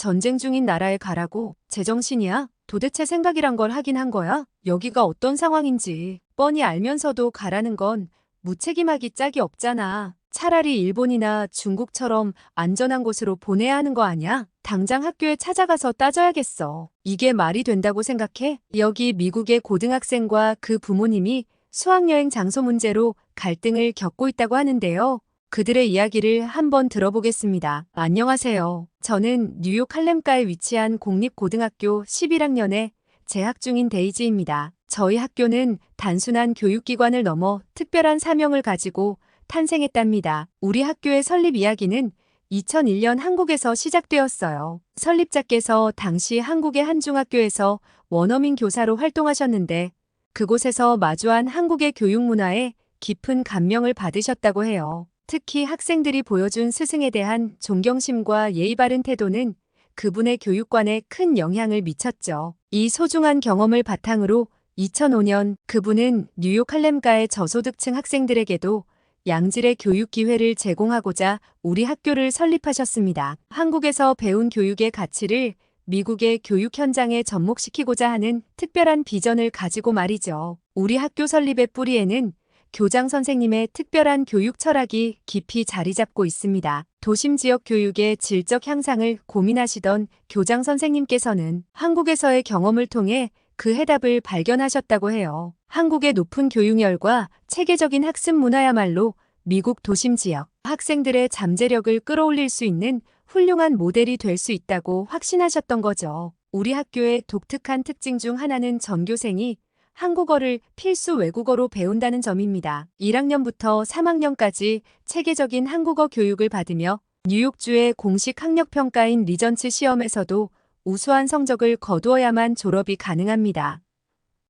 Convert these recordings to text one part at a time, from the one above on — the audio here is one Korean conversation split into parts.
전쟁 중인 나라에 가라고. 제정신이야? 도대체 생각이란 걸 하긴 한 거야? 여기가 어떤 상황인지 뻔히 알면서도 가라는 건 무책임하기 짝이 없잖아. 차라리 일본이나 중국처럼 안전한 곳으로 보내야 하는 거 아니야? 당장 학교에 찾아가서 따져야겠어. 이게 말이 된다고 생각해? 여기 미국의 고등학생과 그 부모님이 수학여행 장소 문제로 갈등을 겪고 있다고 하는데요. 그들의 이야기를 한번 들어보겠습니다. 안녕하세요. 저는 뉴욕 할렘가에 위치한 공립고등학교 11학년에 재학 중인 데이지입니다. 저희 학교는 단순한 교육기관을 넘어 특별한 사명을 가지고 탄생했답니다. 우리 학교의 설립 이야기는 2001년 한국에서 시작되었어요. 설립자께서 당시 한국의 한 중학교에서 원어민 교사로 활동하셨는데 그곳에서 마주한 한국의 교육 문화에 깊은 감명을 받으셨다고 해요. 특히 학생들이 보여준 스승에 대한 존경심과 예의 바른 태도는 그분의 교육관에 큰 영향을 미쳤죠. 이 소중한 경험을 바탕으로 2005년 그분은 뉴욕 할렘가의 저소득층 학생들에게도 양질의 교육 기회를 제공하고자 우리 학교를 설립하셨습니다. 한국에서 배운 교육의 가치를 미국의 교육 현장에 접목시키고자 하는 특별한 비전을 가지고 말이죠. 우리 학교 설립의 뿌리에는 교장 선생님의 특별한 교육 철학이 깊이 자리 잡고 있습니다. 도심 지역 교육의 질적 향상을 고민하시던 교장 선생님께서는 한국에서의 경험을 통해 그 해답을 발견하셨다고 해요. 한국의 높은 교육열과 체계적인 학습 문화야말로 미국 도심 지역 학생들의 잠재력을 끌어올릴 수 있는 훌륭한 모델이 될 수 있다고 확신하셨던 거죠. 우리 학교의 독특한 특징 중 하나는 전교생이 한국어를 필수 외국어로 배운다는 점입니다. 1학년부터 3학년까지 체계적인 한국어 교육을 받으며 뉴욕주의 공식 학력평가인 리전츠 시험에서도 우수한 성적을 거두어야만 졸업이 가능합니다.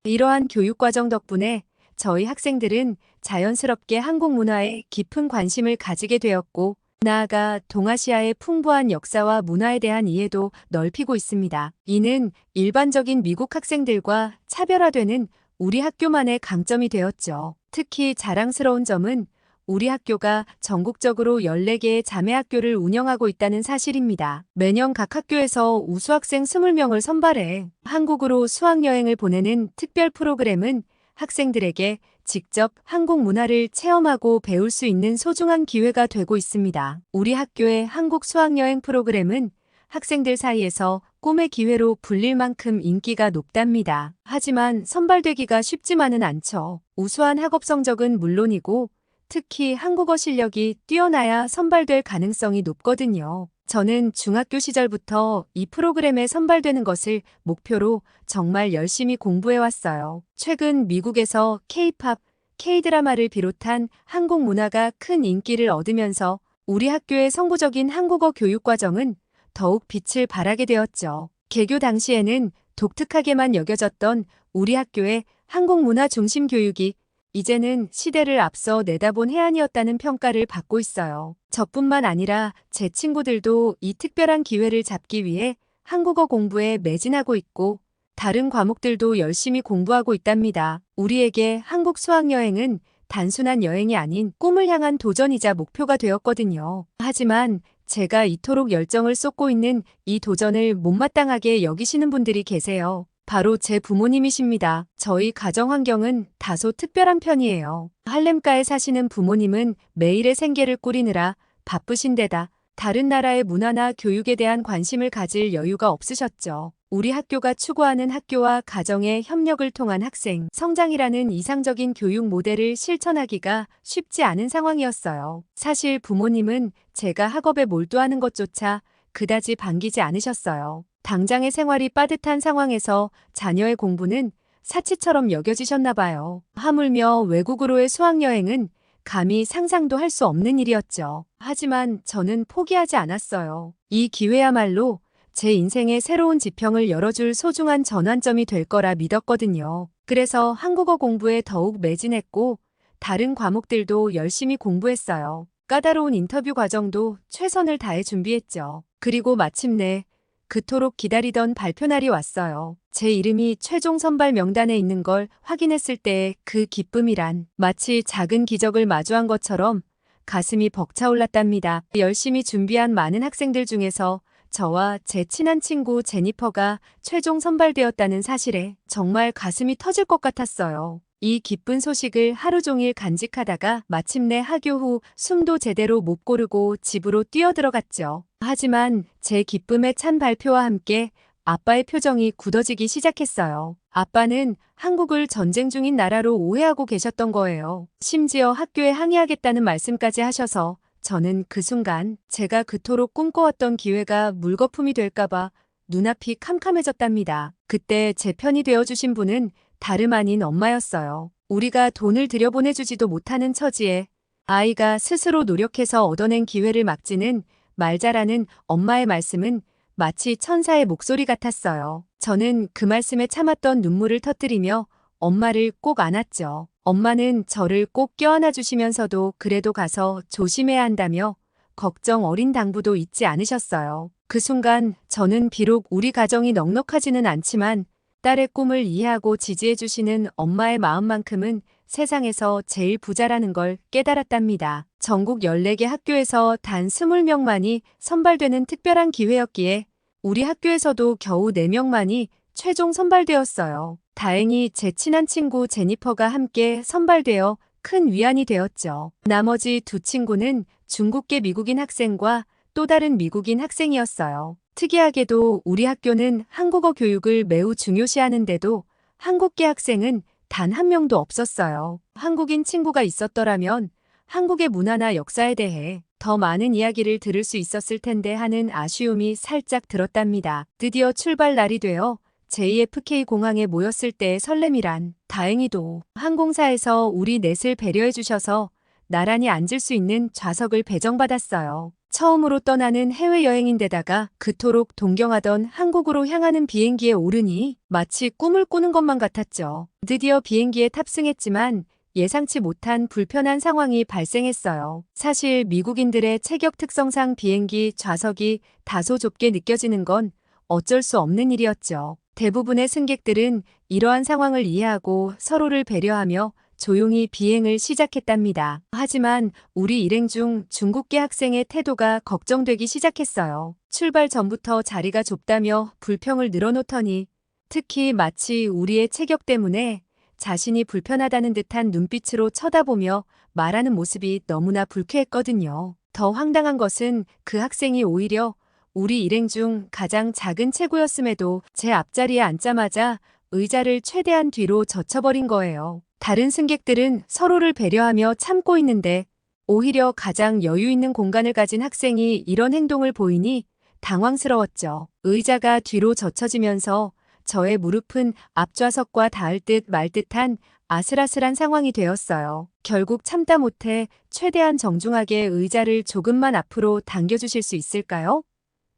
이러한 교육과정 덕분에 저희 학생들은 자연스럽게 한국 문화에 깊은 관심을 가지게 되었고 나아가 동아시아의 풍부한 역사와 문화에 대한 이해도 넓히고 있습니다. 이는 일반적인 미국 학생들과 차별화되는 우리 학교만의 강점이 되었죠. 특히 자랑스러운 점은 우리 학교가 전국적으로 14개의 자매 학교를 운영하고 있다는 사실입니다. 매년 각 학교에서 우수학생 20명을 선발해 한국으로 수학여행을 보내는 특별 프로그램은 학생들에게 직접 한국 문화를 체험하고 배울 수 있는 소중한 기회가 되고 있습니다. 우리 학교의 한국 수학여행 프로그램은 학생들 사이에서 꿈의 기회로 불릴 만큼 인기가 높답니다. 하지만 선발되기가 쉽지만은 않죠. 우수한 학업 성적은 물론이고 특히 한국어 실력이 뛰어나야 선발될 가능성이 높거든요. 저는 중학교 시절부터 이 프로그램에 선발되는 것을 목표로 정말 열심히 공부해왔어요. 최근 미국에서 K-팝, K-드라마를 비롯한 한국 문화가 큰 인기를 얻으면서 우리 학교의 성부적인 한국어 교육 과정은 더욱 빛을 발하게 되었죠. 개교 당시에는 독특하게만 여겨졌던 우리 학교의 한국 문화 중심 교육이 이제는 시대를 앞서 내다본 해안이었다는 평가를 받고 있어요. 저뿐만 아니라 제 친구들도 이 특별한 기회를 잡기 위해 한국어 공부에 매진하고 있고 다른 과목들도 열심히 공부하고 있답니다. 우리에게 한국 수학여행은 단순한 여행이 아닌 꿈을 향한 도전이자 목표가 되었거든요. 하지만 제가 이토록 열정을 쏟고 있는 이 도전을 못마땅하게 여기시는 분들이 계세요. 바로 제 부모님이십니다. 저희 가정 환경은 다소 특별한 편이에요. 할렘가에 사시는 부모님은 매일의 생계를 꾸리느라 바쁘신 데다 다른 나라의 문화나 교육에 대한 관심을 가질 여유가 없으셨죠. 우리 학교가 추구하는 학교와 가정의 협력을 통한 학생 성장이라는 이상적인 교육 모델을 실천하기가 쉽지 않은 상황이었어요. 사실 부모님은 제가 학업에 몰두하는 것조차 그다지 반기지 않으셨어요. 당장의 생활이 빠듯한 상황에서 자녀의 공부는 사치처럼 여겨지셨나 봐요. 하물며 외국으로의 수학여행은 감히 상상도 할 수 없는 일이었죠. 하지만 저는 포기하지 않았어요. 이 기회야말로 제 인생의 새로운 지평을 열어줄 소중한 전환점이 될 거라 믿었거든요. 그래서 한국어 공부에 더욱 매진했고 다른 과목들도 열심히 공부했어요. 까다로운 인터뷰 과정도 최선을 다해 준비했죠. 그리고 마침내 그토록 기다리던 발표날이 왔어요. 제 이름이 최종 선발 명단에 있는 걸 확인했을 때의 그 기쁨이란 마치 작은 기적을 마주한 것처럼 가슴이 벅차올랐답니다. 열심히 준비한 많은 학생들 중에서 저와 제 친한 친구 제니퍼가 최종 선발되었다는 사실에 정말 가슴이 터질 것 같았어요. 이 기쁜 소식을 하루 종일 간직하다가 마침내 하교 후 숨도 제대로 못 고르고 집으로 뛰어들어갔죠. 하지만 제 기쁨에 찬 발표와 함께 아빠의 표정이 굳어지기 시작했어요. 아빠는 한국을 전쟁 중인 나라로 오해하고 계셨던 거예요. 심지어 학교에 항의하겠다는 말씀까지 하셔서 저는 그 순간 제가 그토록 꿈꿔왔던 기회가 물거품이 될까봐 눈앞이 캄캄해졌답니다. 그때 제 편이 되어주신 분은 다름 아닌 엄마였어요. 우리가 돈을 들여보내주지도 못하는 처지에 아이가 스스로 노력해서 얻어낸 기회를 막지는 말자라는 엄마의 말씀은 마치 천사의 목소리 같았어요. 저는 그 말씀에 참았던 눈물을 터뜨리며 엄마를 꼭 안았죠. 엄마는 저를 꼭 껴안아 주시면서도 그래도 가서 조심해야 한다며 걱정 어린 당부도 잊지 않으셨어요. 그 순간 저는 비록 우리 가정이 넉넉하지는 않지만 딸의 꿈을 이해하고 지지해 주시는 엄마의 마음만큼은 세상에서 제일 부자라는 걸 깨달았답니다. 전국 14개 학교에서 단 20명만이 선발되는 특별한 기회였기에 우리 학교에서도 겨우 4명만이 최종 선발되었어요. 다행히 제 친한 친구 제니퍼가 함께 선발되어 큰 위안이 되었죠. 나머지 2 친구는 중국계 미국인 학생과 또 다른 미국인 학생이었어요. 특이하게도 우리 학교는 한국어 교육을 매우 중요시하는데도 한국계 학생은 단 1명도 없었어요. 한국인 친구가 있었더라면 한국의 문화나 역사에 대해 더 많은 이야기를 들을 수 있었을 텐데 하는 아쉬움이 살짝 들었답니다. 드디어 출발 날이 되어 JFK 공항에 모였을 때의 설렘이란 다행히도 항공사에서 우리 넷을 배려해 주셔서 나란히 앉을 수 있는 좌석을 배정받았어요. 처음으로 떠나는 해외여행인데다가 그토록 동경하던 한국으로 향하는 비행기에 오르니 마치 꿈을 꾸는 것만 같았죠. 드디어 비행기에 탑승했지만 예상치 못한 불편한 상황이 발생했어요. 사실 미국인들의 체격 특성상 비행기 좌석이 다소 좁게 느껴지는 건 어쩔 수 없는 일이었죠. 대부분의 승객들은 이러한 상황을 이해하고 서로를 배려하며 조용히 비행을 시작했답니다. 하지만 우리 일행 중 중국계 학생의 태도가 걱정되기 시작했어요. 출발 전부터 자리가 좁다며 불평을 늘어놓더니 특히 마치 우리의 체격 때문에 자신이 불편하다는 듯한 눈빛으로 쳐다보며 말하는 모습이 너무나 불쾌했거든요. 더 황당한 것은 그 학생이 오히려 우리 일행 중 가장 작은 체구였음에도 제 앞자리에 앉자마자 의자를 최대한 뒤로 젖혀버린 거예요. 다른 승객들은 서로를 배려하며 참고 있는데 오히려 가장 여유 있는 공간을 가진 학생이 이런 행동을 보이니 당황스러웠죠. 의자가 뒤로 젖혀지면서 저의 무릎은 앞좌석과 닿을 듯 말 듯한 아슬아슬한 상황이 되었어요. 결국 참다 못해 최대한 정중하게 의자를 조금만 앞으로 당겨주실 수 있을까요?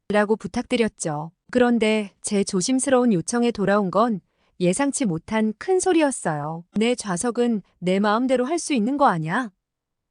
라고 부탁드렸죠. 그런데 제 조심스러운 요청에 돌아온 건 예상치 못한 큰 소리였어요. 내 좌석은 내 마음대로 할 수 있는 거 아냐?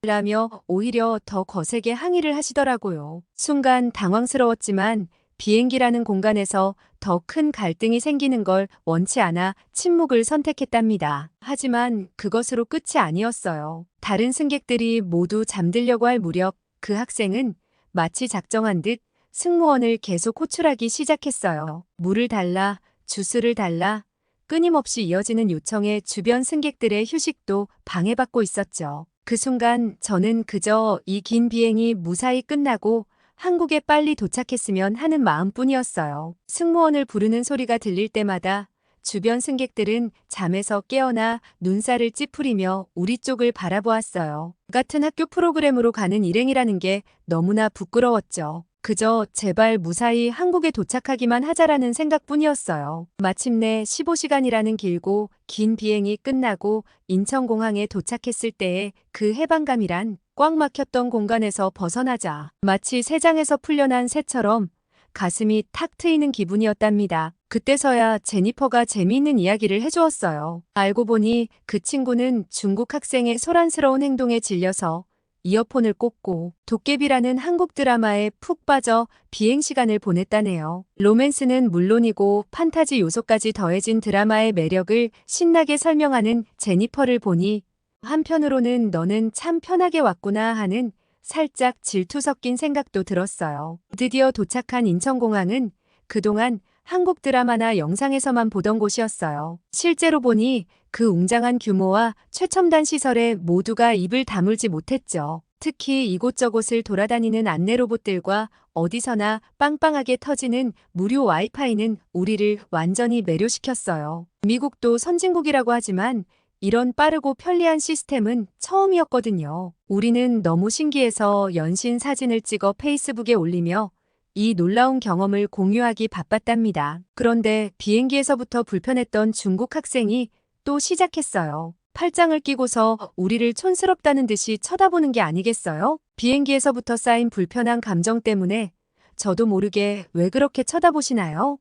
라며 오히려 더 거세게 항의를 하시더라고요. 순간 당황스러웠지만 비행기라는 공간에서 더 큰 갈등이 생기는 걸 원치 않아 침묵을 선택했답니다. 하지만 그것으로 끝이 아니었어요. 다른 승객들이 모두 잠들려고 할 무렵 그 학생은 마치 작정한 듯 승무원을 계속 호출하기 시작했어요. 물을 달라, 주스를 달라, 끊임없이 이어지는 요청에 주변 승객들의 휴식도 방해받고 있었죠. 그 순간 저는 그저 이 긴 비행이 무사히 끝나고 한국에 빨리 도착했으면 하는 마음뿐이었어요. 승무원을 부르는 소리가 들릴 때마다 주변 승객들은 잠에서 깨어나 눈살을 찌푸리며 우리 쪽을 바라보았어요. 같은 학교 프로그램으로 가는 일행이라는 게 너무나 부끄러웠죠. 그저 제발 무사히 한국에 도착하기만 하자라는 생각뿐이었어요. 마침내 15시간이라는 길고 긴 비행이 끝나고 인천공항에 도착했을 때의 그 해방감이란 꽉 막혔던 공간에서 벗어나자 마치 새장에서 풀려난 새처럼 가슴이 탁 트이는 기분이었답니다. 그때서야 제니퍼가 재미있는 이야기를 해주었어요. 알고 보니 그 친구는 중국 학생의 소란스러운 행동에 질려서 이어폰을 꽂고 도깨비라는 한국 드라마에 푹 빠져 비행 시간을 보냈다네요. 로맨스는 물론이고 판타지 요소까지 더해진 드라마의 매력을 신나게 설명하는 제니퍼를 보니 한편으로는 너는 참 편하게 왔구나 하는 살짝 질투 섞인 생각도 들었어요. 드디어 도착한 인천공항은 그동안 한국 드라마나 영상에서만 보던 곳이었어요. 실제로 보니 그 웅장한 규모와 최첨단 시설에 모두가 입을 다물지 못했죠. 특히 이곳저곳을 돌아다니는 안내 로봇들과 어디서나 빵빵하게 터지는 무료 와이파이는 우리를 완전히 매료시켰어요. 미국도 선진국이라고 하지만 이런 빠르고 편리한 시스템은 처음이었거든요. 우리는 너무 신기해서 연신 사진을 찍어 페이스북에 올리며 이 놀라운 경험을 공유하기 바빴답니다. 그런데 비행기에서부터 불편했던 중국 학생이 또 시작했어요. 팔짱을 끼고서 우리를 촌스럽다는 듯이 쳐다보는 게 아니겠어요? 비행기에서부터 쌓인 불편한 감정 때문에 저도 모르게 왜 그렇게 쳐다보시나요?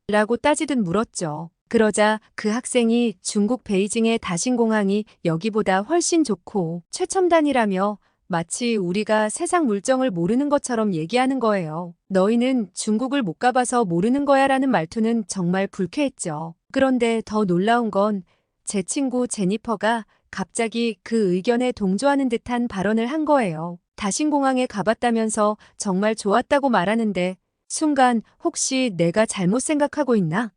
라고 따지듯 물었죠. 그러자 그 학생이 중국 베이징의 다신공항이 여기보다 훨씬 좋고 최첨단이라며 마치 우리가 세상 물정을 모르는 것처럼 얘기하는 거예요. 너희는 중국을 못 가봐서 모르는 거야 라는 말투는 정말 불쾌했죠. 그런데 더 놀라운 건 제 친구 제니퍼가 갑자기 그 의견에 동조하는 듯한 발언을 한 거예요. 다신공항에 가봤다면서 정말 좋았다고 말하는데 순간 혹시 내가 잘못 생각하고 있나?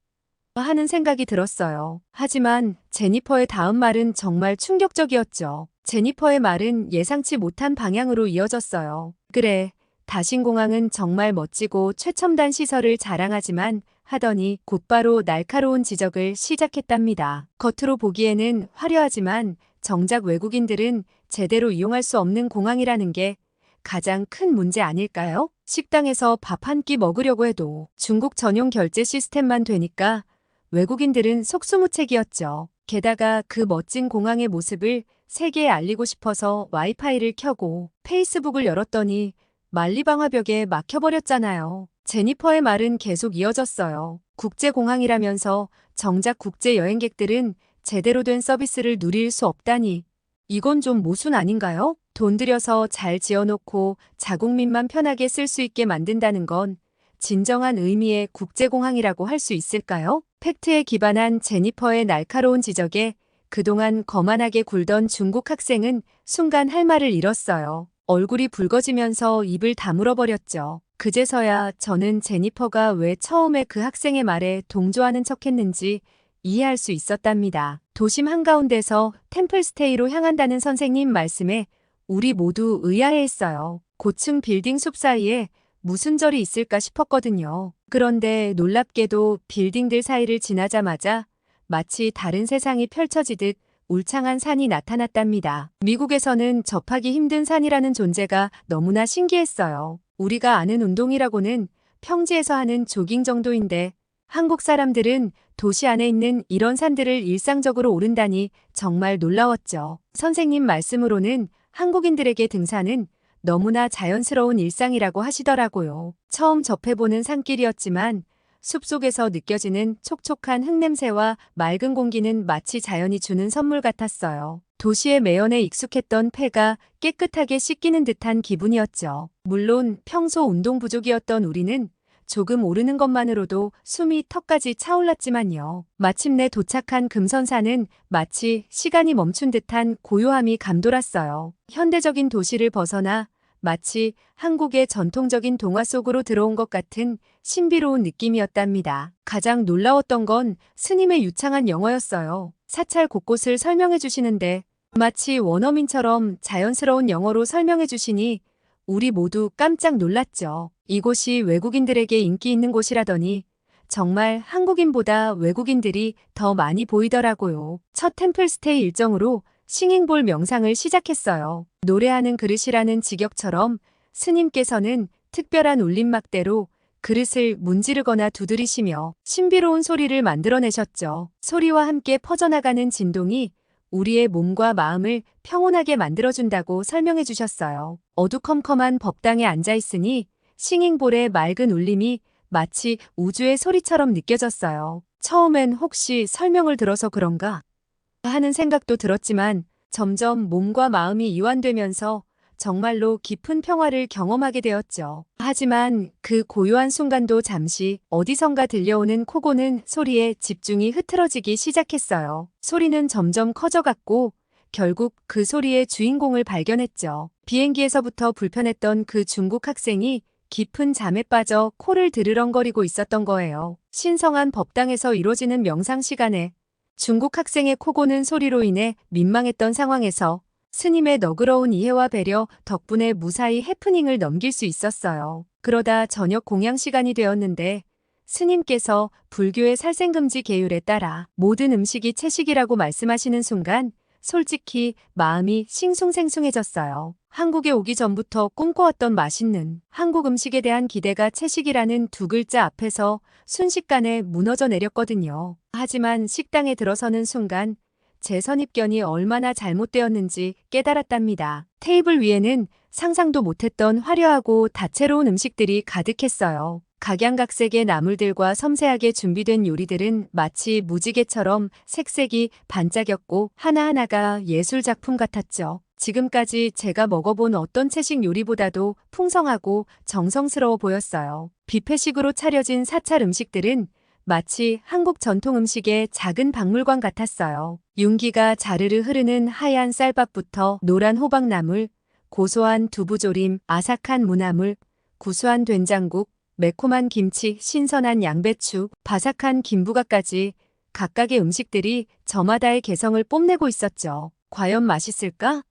하는 생각이 들었어요. 하지만 제니퍼의 다음 말은 정말 충격적이었죠. 제니퍼의 말은 예상치 못한 방향으로 이어졌어요. 그래, 다신공항은 정말 멋지고 최첨단 시설을 자랑하지만 하더니 곧바로 날카로운 지적을 시작했답니다. 겉으로 보기에는 화려하지만 정작 외국인들은 제대로 이용할 수 없는 공항이라는 게 가장 큰 문제 아닐까요? 식당에서 밥 한 끼 먹으려고 해도 중국 전용 결제 시스템만 되니까 외국인들은 속수무책이었죠. 게다가 그 멋진 공항의 모습을 세계에 알리고 싶어서 와이파이를 켜고 페이스북을 열었더니 만리방화벽에 막혀버렸잖아요. 제니퍼의 말은 계속 이어졌어요. 국제공항이라면서 정작 국제 여행객들은 제대로 된 서비스를 누릴 수 없다니. 이건 좀 모순 아닌가요? 돈 들여서 잘 지어놓고 자국민만 편하게 쓸 수 있게 만든다는 건 진정한 의미의 국제공항이라고 할 수 있을까요? 팩트에 기반한 제니퍼의 날카로운 지적에 그동안 거만하게 굴던 중국 학생은 순간 할 말을 잃었어요. 얼굴이 붉어지면서 입을 다물어버렸죠. 그제서야 저는 제니퍼가 왜 처음에 그 학생의 말에 동조하는 척했는지 이해할 수 있었답니다. 도심 한가운데서 템플스테이로 향한다는 선생님 말씀에 우리 모두 의아해했어요. 고층 빌딩 숲 사이에 무슨 절이 있을까 싶었거든요. 그런데 놀랍게도 빌딩들 사이를 지나자마자 마치 다른 세상이 펼쳐지듯 울창한 산이 나타났답니다. 미국에서는 접하기 힘든 산이라는 존재가 너무나 신기했어요. 우리가 아는 운동이라고는 평지에서 하는 조깅 정도인데 한국 사람들은 도시 안에 있는 이런 산들을 일상적으로 오른다니 정말 놀라웠죠. 선생님 말씀으로는 한국인들에게 등산은 너무나 자연스러운 일상이라고 하시더라고요. 처음 접해보는 산길이었지만 숲속에서 느껴지는 촉촉한 흙냄새와 맑은 공기는 마치 자연이 주는 선물 같았어요. 도시의 매연에 익숙했던 폐가 깨끗하게 씻기는 듯한 기분이었죠. 물론 평소 운동 부족이었던 우리는 조금 오르는 것만으로도 숨이 턱까지 차올랐지만요. 마침내 도착한 금선산은 마치 시간이 멈춘 듯한 고요함이 감돌았어요. 현대적인 도시를 벗어나 마치 한국의 전통적인 동화 속으로 들어온 것 같은 신비로운 느낌이었답니다. 가장 놀라웠던 건 스님의 유창한 영어였어요. 사찰 곳곳을 설명해 주시는데 마치 원어민처럼 자연스러운 영어로 설명해 주시니 우리 모두 깜짝 놀랐죠. 이곳이 외국인들에게 인기 있는 곳이라더니 정말 한국인보다 외국인들이 더 많이 보이더라고요. 첫 템플스테이 일정으로 싱잉볼 명상을 시작했어요. 노래하는 그릇이라는 직역처럼 스님께서는 특별한 울림막대로 그릇을 문지르거나 두드리시며 신비로운 소리를 만들어내셨죠. 소리와 함께 퍼져나가는 진동이 우리의 몸과 마음을 평온하게 만들어준다고 설명해 주셨어요. 어두컴컴한 법당에 앉아있으니 싱잉볼의 맑은 울림이 마치 우주의 소리처럼 느껴졌어요. 처음엔 혹시 설명을 들어서 그런가 하는 생각도 들었지만 점점 몸과 마음이 이완되면서 정말로 깊은 평화를 경험하게 되었죠. 하지만 그 고요한 순간도 잠시 어디선가 들려오는 코고는 소리에 집중이 흐트러지기 시작했어요. 소리는 점점 커져갔고 결국 그 소리의 주인공을 발견했죠. 비행기에서부터 불편했던 그 중국 학생이 깊은 잠에 빠져 코를 드르렁거리고 있었던 거예요. 신성한 법당에서 이루어지는 명상 시간에 중국 학생의 코 고는 소리로 인해 민망했던 상황에서 스님의 너그러운 이해와 배려 덕분에 무사히 해프닝을 넘길 수 있었어요. 그러다 저녁 공양 시간이 되었는데 스님께서 불교의 살생금지 계율에 따라 모든 음식이 채식이라고 말씀하시는 순간 솔직히 마음이 싱숭생숭해졌어요. 한국에 오기 전부터 꿈꿔왔던 맛있는 한국 음식에 대한 기대가 채식이라는 두 글자 앞에서 순식간에 무너져 내렸거든요. 하지만 식당에 들어서는 순간 제 선입견이 얼마나 잘못되었는지 깨달았답니다. 테이블 위에는 상상도 못했던 화려하고 다채로운 음식들이 가득했어요. 각양각색의 나물들과 섬세하게 준비된 요리들은 마치 무지개처럼 색색이 반짝였고 하나하나가 예술작품 같았죠. 지금까지 제가 먹어본 어떤 채식 요리보다도 풍성하고 정성스러워 보였어요. 뷔페식으로 차려진 사찰 음식들은 마치 한국 전통 음식의 작은 박물관 같았어요. 윤기가 자르르 흐르는 하얀 쌀밥부터 노란 호박나물, 고소한 두부조림, 아삭한 무나물, 구수한 된장국, 매콤한 김치, 신선한 양배추, 바삭한 김부각까지 각각의 음식들이 저마다의 개성을 뽐내고 있었죠. 과연 맛있을까?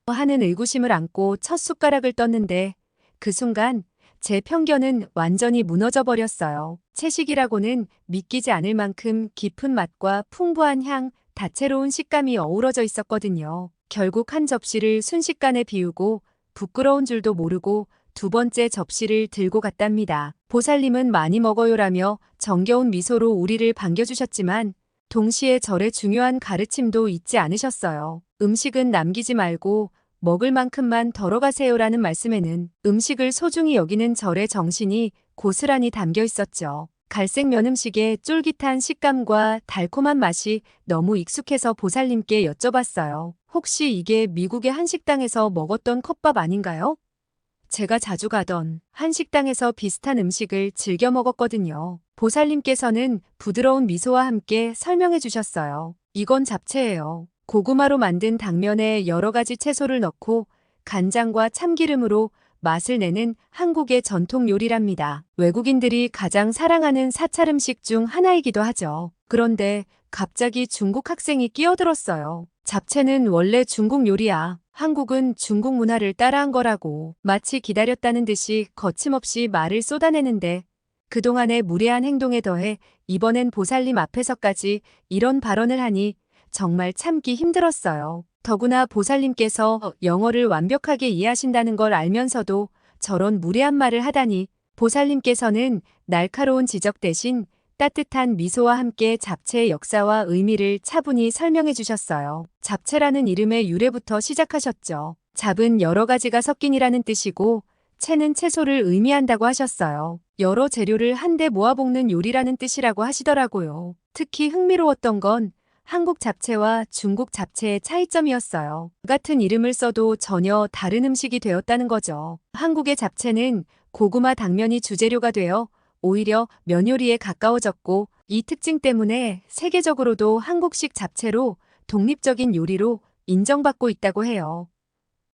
하는 의구심을 안고 첫 숟가락을 떴는데 그 순간 제 편견은 완전히 무너져 버렸어요. 채식이라고는 믿기지 않을 만큼 깊은 맛과 풍부한 향, 다채로운 식감이 어우러져 있었거든요. 결국 한 접시를 순식간에 비우고 부끄러운 줄도 모르고 두 번째 접시를 들고 갔답니다. 보살님은 많이 먹어요라며 정겨운 미소로 우리를 반겨주셨지만 동시에 절의 중요한 가르침도 잊지 않으셨어요. 음식은 남기지 말고 먹을 만큼만 덜어가세요라는 말씀에는 음식을 소중히 여기는 절의 정신이 고스란히 담겨 있었죠. 갈색 면 음식의 쫄깃한 식감과 달콤한 맛이 너무 익숙해서 보살님께 여쭤봤어요. 혹시 이게 미국의 한식당에서 먹었던 컵밥 아닌가요? 제가 자주 가던 한식당에서 비슷한 음식을 즐겨 먹었거든요. 보살님께서는 부드러운 미소와 함께 설명해 주셨어요. 이건 잡채예요. 고구마로 만든 당면에 여러 가지 채소를 넣고 간장과 참기름으로 맛을 내는 한국의 전통 요리랍니다. 외국인들이 가장 사랑하는 사찰 음식 중 하나이기도 하죠. 그런데 갑자기 중국 학생이 끼어들었어요. 잡채는 원래 중국 요리야. 한국은 중국 문화를 따라한 거라고. 마치 기다렸다는 듯이 거침없이 말을 쏟아내는데 그동안의 무례한 행동에 더해 이번엔 보살님 앞에서까지 이런 발언을 하니 정말 참기 힘들었어요. 더구나 보살님께서 영어를 완벽하게 이해하신다는 걸 알면서도 저런 무례한 말을 하다니 보살님께서는 날카로운 지적 대신 따뜻한 미소와 함께 잡채의 역사와 의미를 차분히 설명해 주셨어요. 잡채라는 이름의 유래부터 시작하셨죠. 잡은 여러 가지가 섞인이라는 뜻이고 채는 채소를 의미한다고 하셨어요. 여러 재료를 한데 모아 볶는 요리라는 뜻이라고 하시더라고요. 특히 흥미로웠던 건 한국 잡채와 중국 잡채의 차이점이었어요. 같은 이름을 써도 전혀 다른 음식이 되었다는 거죠. 한국의 잡채는 고구마 당면이 주재료가 되어 오히려 면 요리에 가까워졌고 이 특징 때문에 세계적으로도 한국식 잡채로 독립적인 요리로 인정받고 있다고 해요.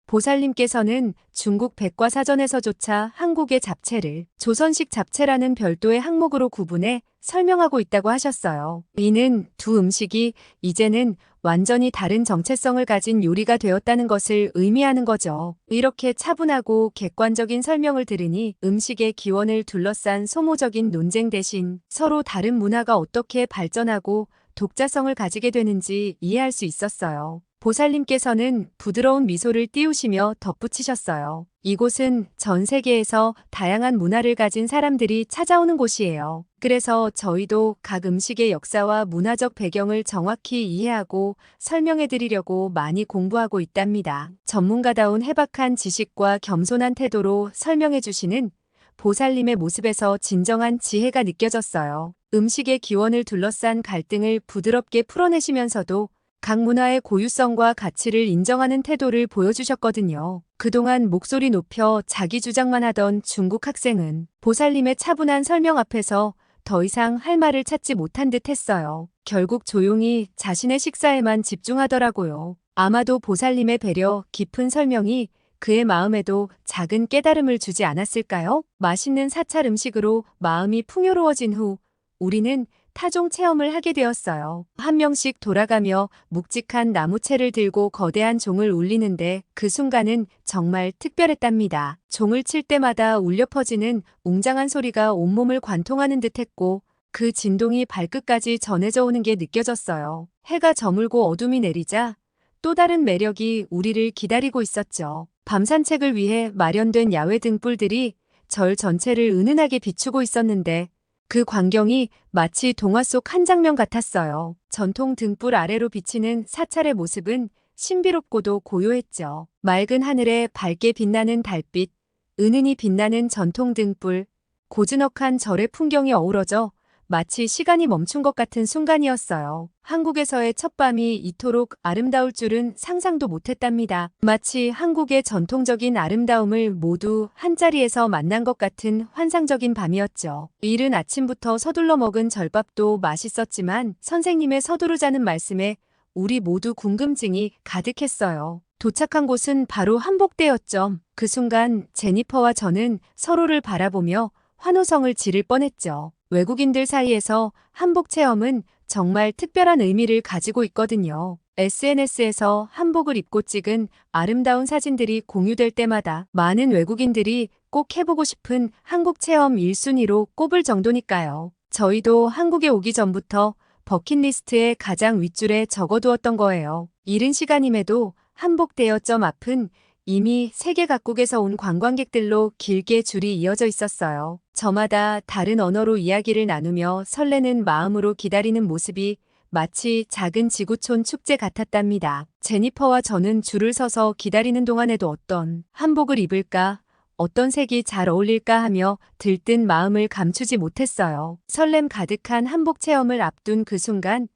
보살님께서는 중국 백과사전에서조차 한국의 잡채를 조선식 잡채라는 별도의 항목으로 구분해 설명하고 있다고 하셨어요. 이는 두 음식이 이제는 완전히 다른 정체성을 가진 요리가 되었다는 것을 의미하는 거죠. 이렇게 차분하고 객관적인 설명을 들으니 음식의 기원을 둘러싼 소모적인 논쟁 대신 서로 다른 문화가 어떻게 발전하고 독자성을 가지게 되는지 이해할 수 있었어요. 보살님께서는 부드러운 미소를 띄우시며 덧붙이셨어요. 이곳은 전 세계에서 다양한 문화를 가진 사람들이 찾아오는 곳이에요. 그래서 저희도 각 음식의 역사와 문화적 배경을 정확히 이해하고 설명해 드리려고 많이 공부하고 있답니다. 전문가다운 해박한 지식과 겸손한 태도로 설명해 주시는 보살님의 모습에서 진정한 지혜가 느껴졌어요. 음식의 기원을 둘러싼 갈등을 부드럽게 풀어내시면서도 각 문화의 고유성과 가치를 인정하는 태도를 보여주셨거든요. 그동안 목소리 높여 자기 주장만 하던 중국 학생은 보살님의 차분한 설명 앞에서 더 이상 할 말을 찾지 못한 듯 했어요. 결국 조용히 자신의 식사에만 집중하더라고요. 아마도 보살님의 배려, 깊은 설명이 그의 마음에도 작은 깨달음을 주지 않았을까요? 맛있는 사찰 음식으로 마음이 풍요로워진 후 우리는 타종 체험을 하게 되었어요. 한 명씩 돌아가며 묵직한 나무채를 들고 거대한 종을 울리는데 그 순간은 정말 특별했답니다. 종을 칠 때마다 울려 퍼지는 웅장한 소리가 온몸을 관통하는 듯했고 그 진동이 발끝까지 전해져 오는 게 느껴졌어요. 해가 저물고 어둠이 내리자 또 다른 매력이 우리를 기다리고 있었죠. 밤 산책을 위해 마련된 야외 등불들이 절 전체를 은은하게 비추고 있었는데 그 광경이 마치 동화 속 한 장면 같았어요. 전통 등불 아래로 비치는 사찰의 모습은 신비롭고도 고요했죠. 맑은 하늘에 밝게 빛나는 달빛, 은은히 빛나는 전통 등불, 고즈넉한 절의 풍경이 어우러져 마치 시간이 멈춘 것 같은 순간이었어요. 한국에서의 첫밤이 이토록 아름다울 줄은 상상도 못했답니다. 마치 한국의 전통적인 아름다움을 모두 한자리에서 만난 것 같은 환상적인 밤이었죠. 이른 아침부터 서둘러 먹은 절밥도 맛있었지만 선생님의 서두르자는 말씀에 우리 모두 궁금증이 가득했어요. 도착한 곳은 바로 한복대였죠. 그 순간 제니퍼와 저는 서로를 바라보며 환호성을 지를 뻔했죠. 외국인들 사이에서 한복 체험은 정말 특별한 의미를 가지고 있거든요. SNS에서 한복을 입고 찍은 아름다운 사진들이 공유될 때마다 많은 외국인들이 꼭 해보고 싶은 한국 체험 1순위로 꼽을 정도니까요. 저희도 한국에 오기 전부터 버킷리스트의 가장 윗줄에 적어두었던 거예요. 이른 시간임에도 한복 대여점 앞은 이미 세계 각국에서 온 관광객들로 길게 줄이 이어져 있었어요. 저마다 다른 언어로 이야기를 나누며 설레는 마음으로 기다리는 모습이 마치 작은 지구촌 축제 같았답니다. 제니퍼와 저는 줄을 서서 기다리는 동안에도 어떤 한복을 입을까, 어떤 색이 잘 어울릴까 하며 들뜬 마음을 감추지 못했어요. 설렘 가득한 한복 체험을 앞둔 그 순간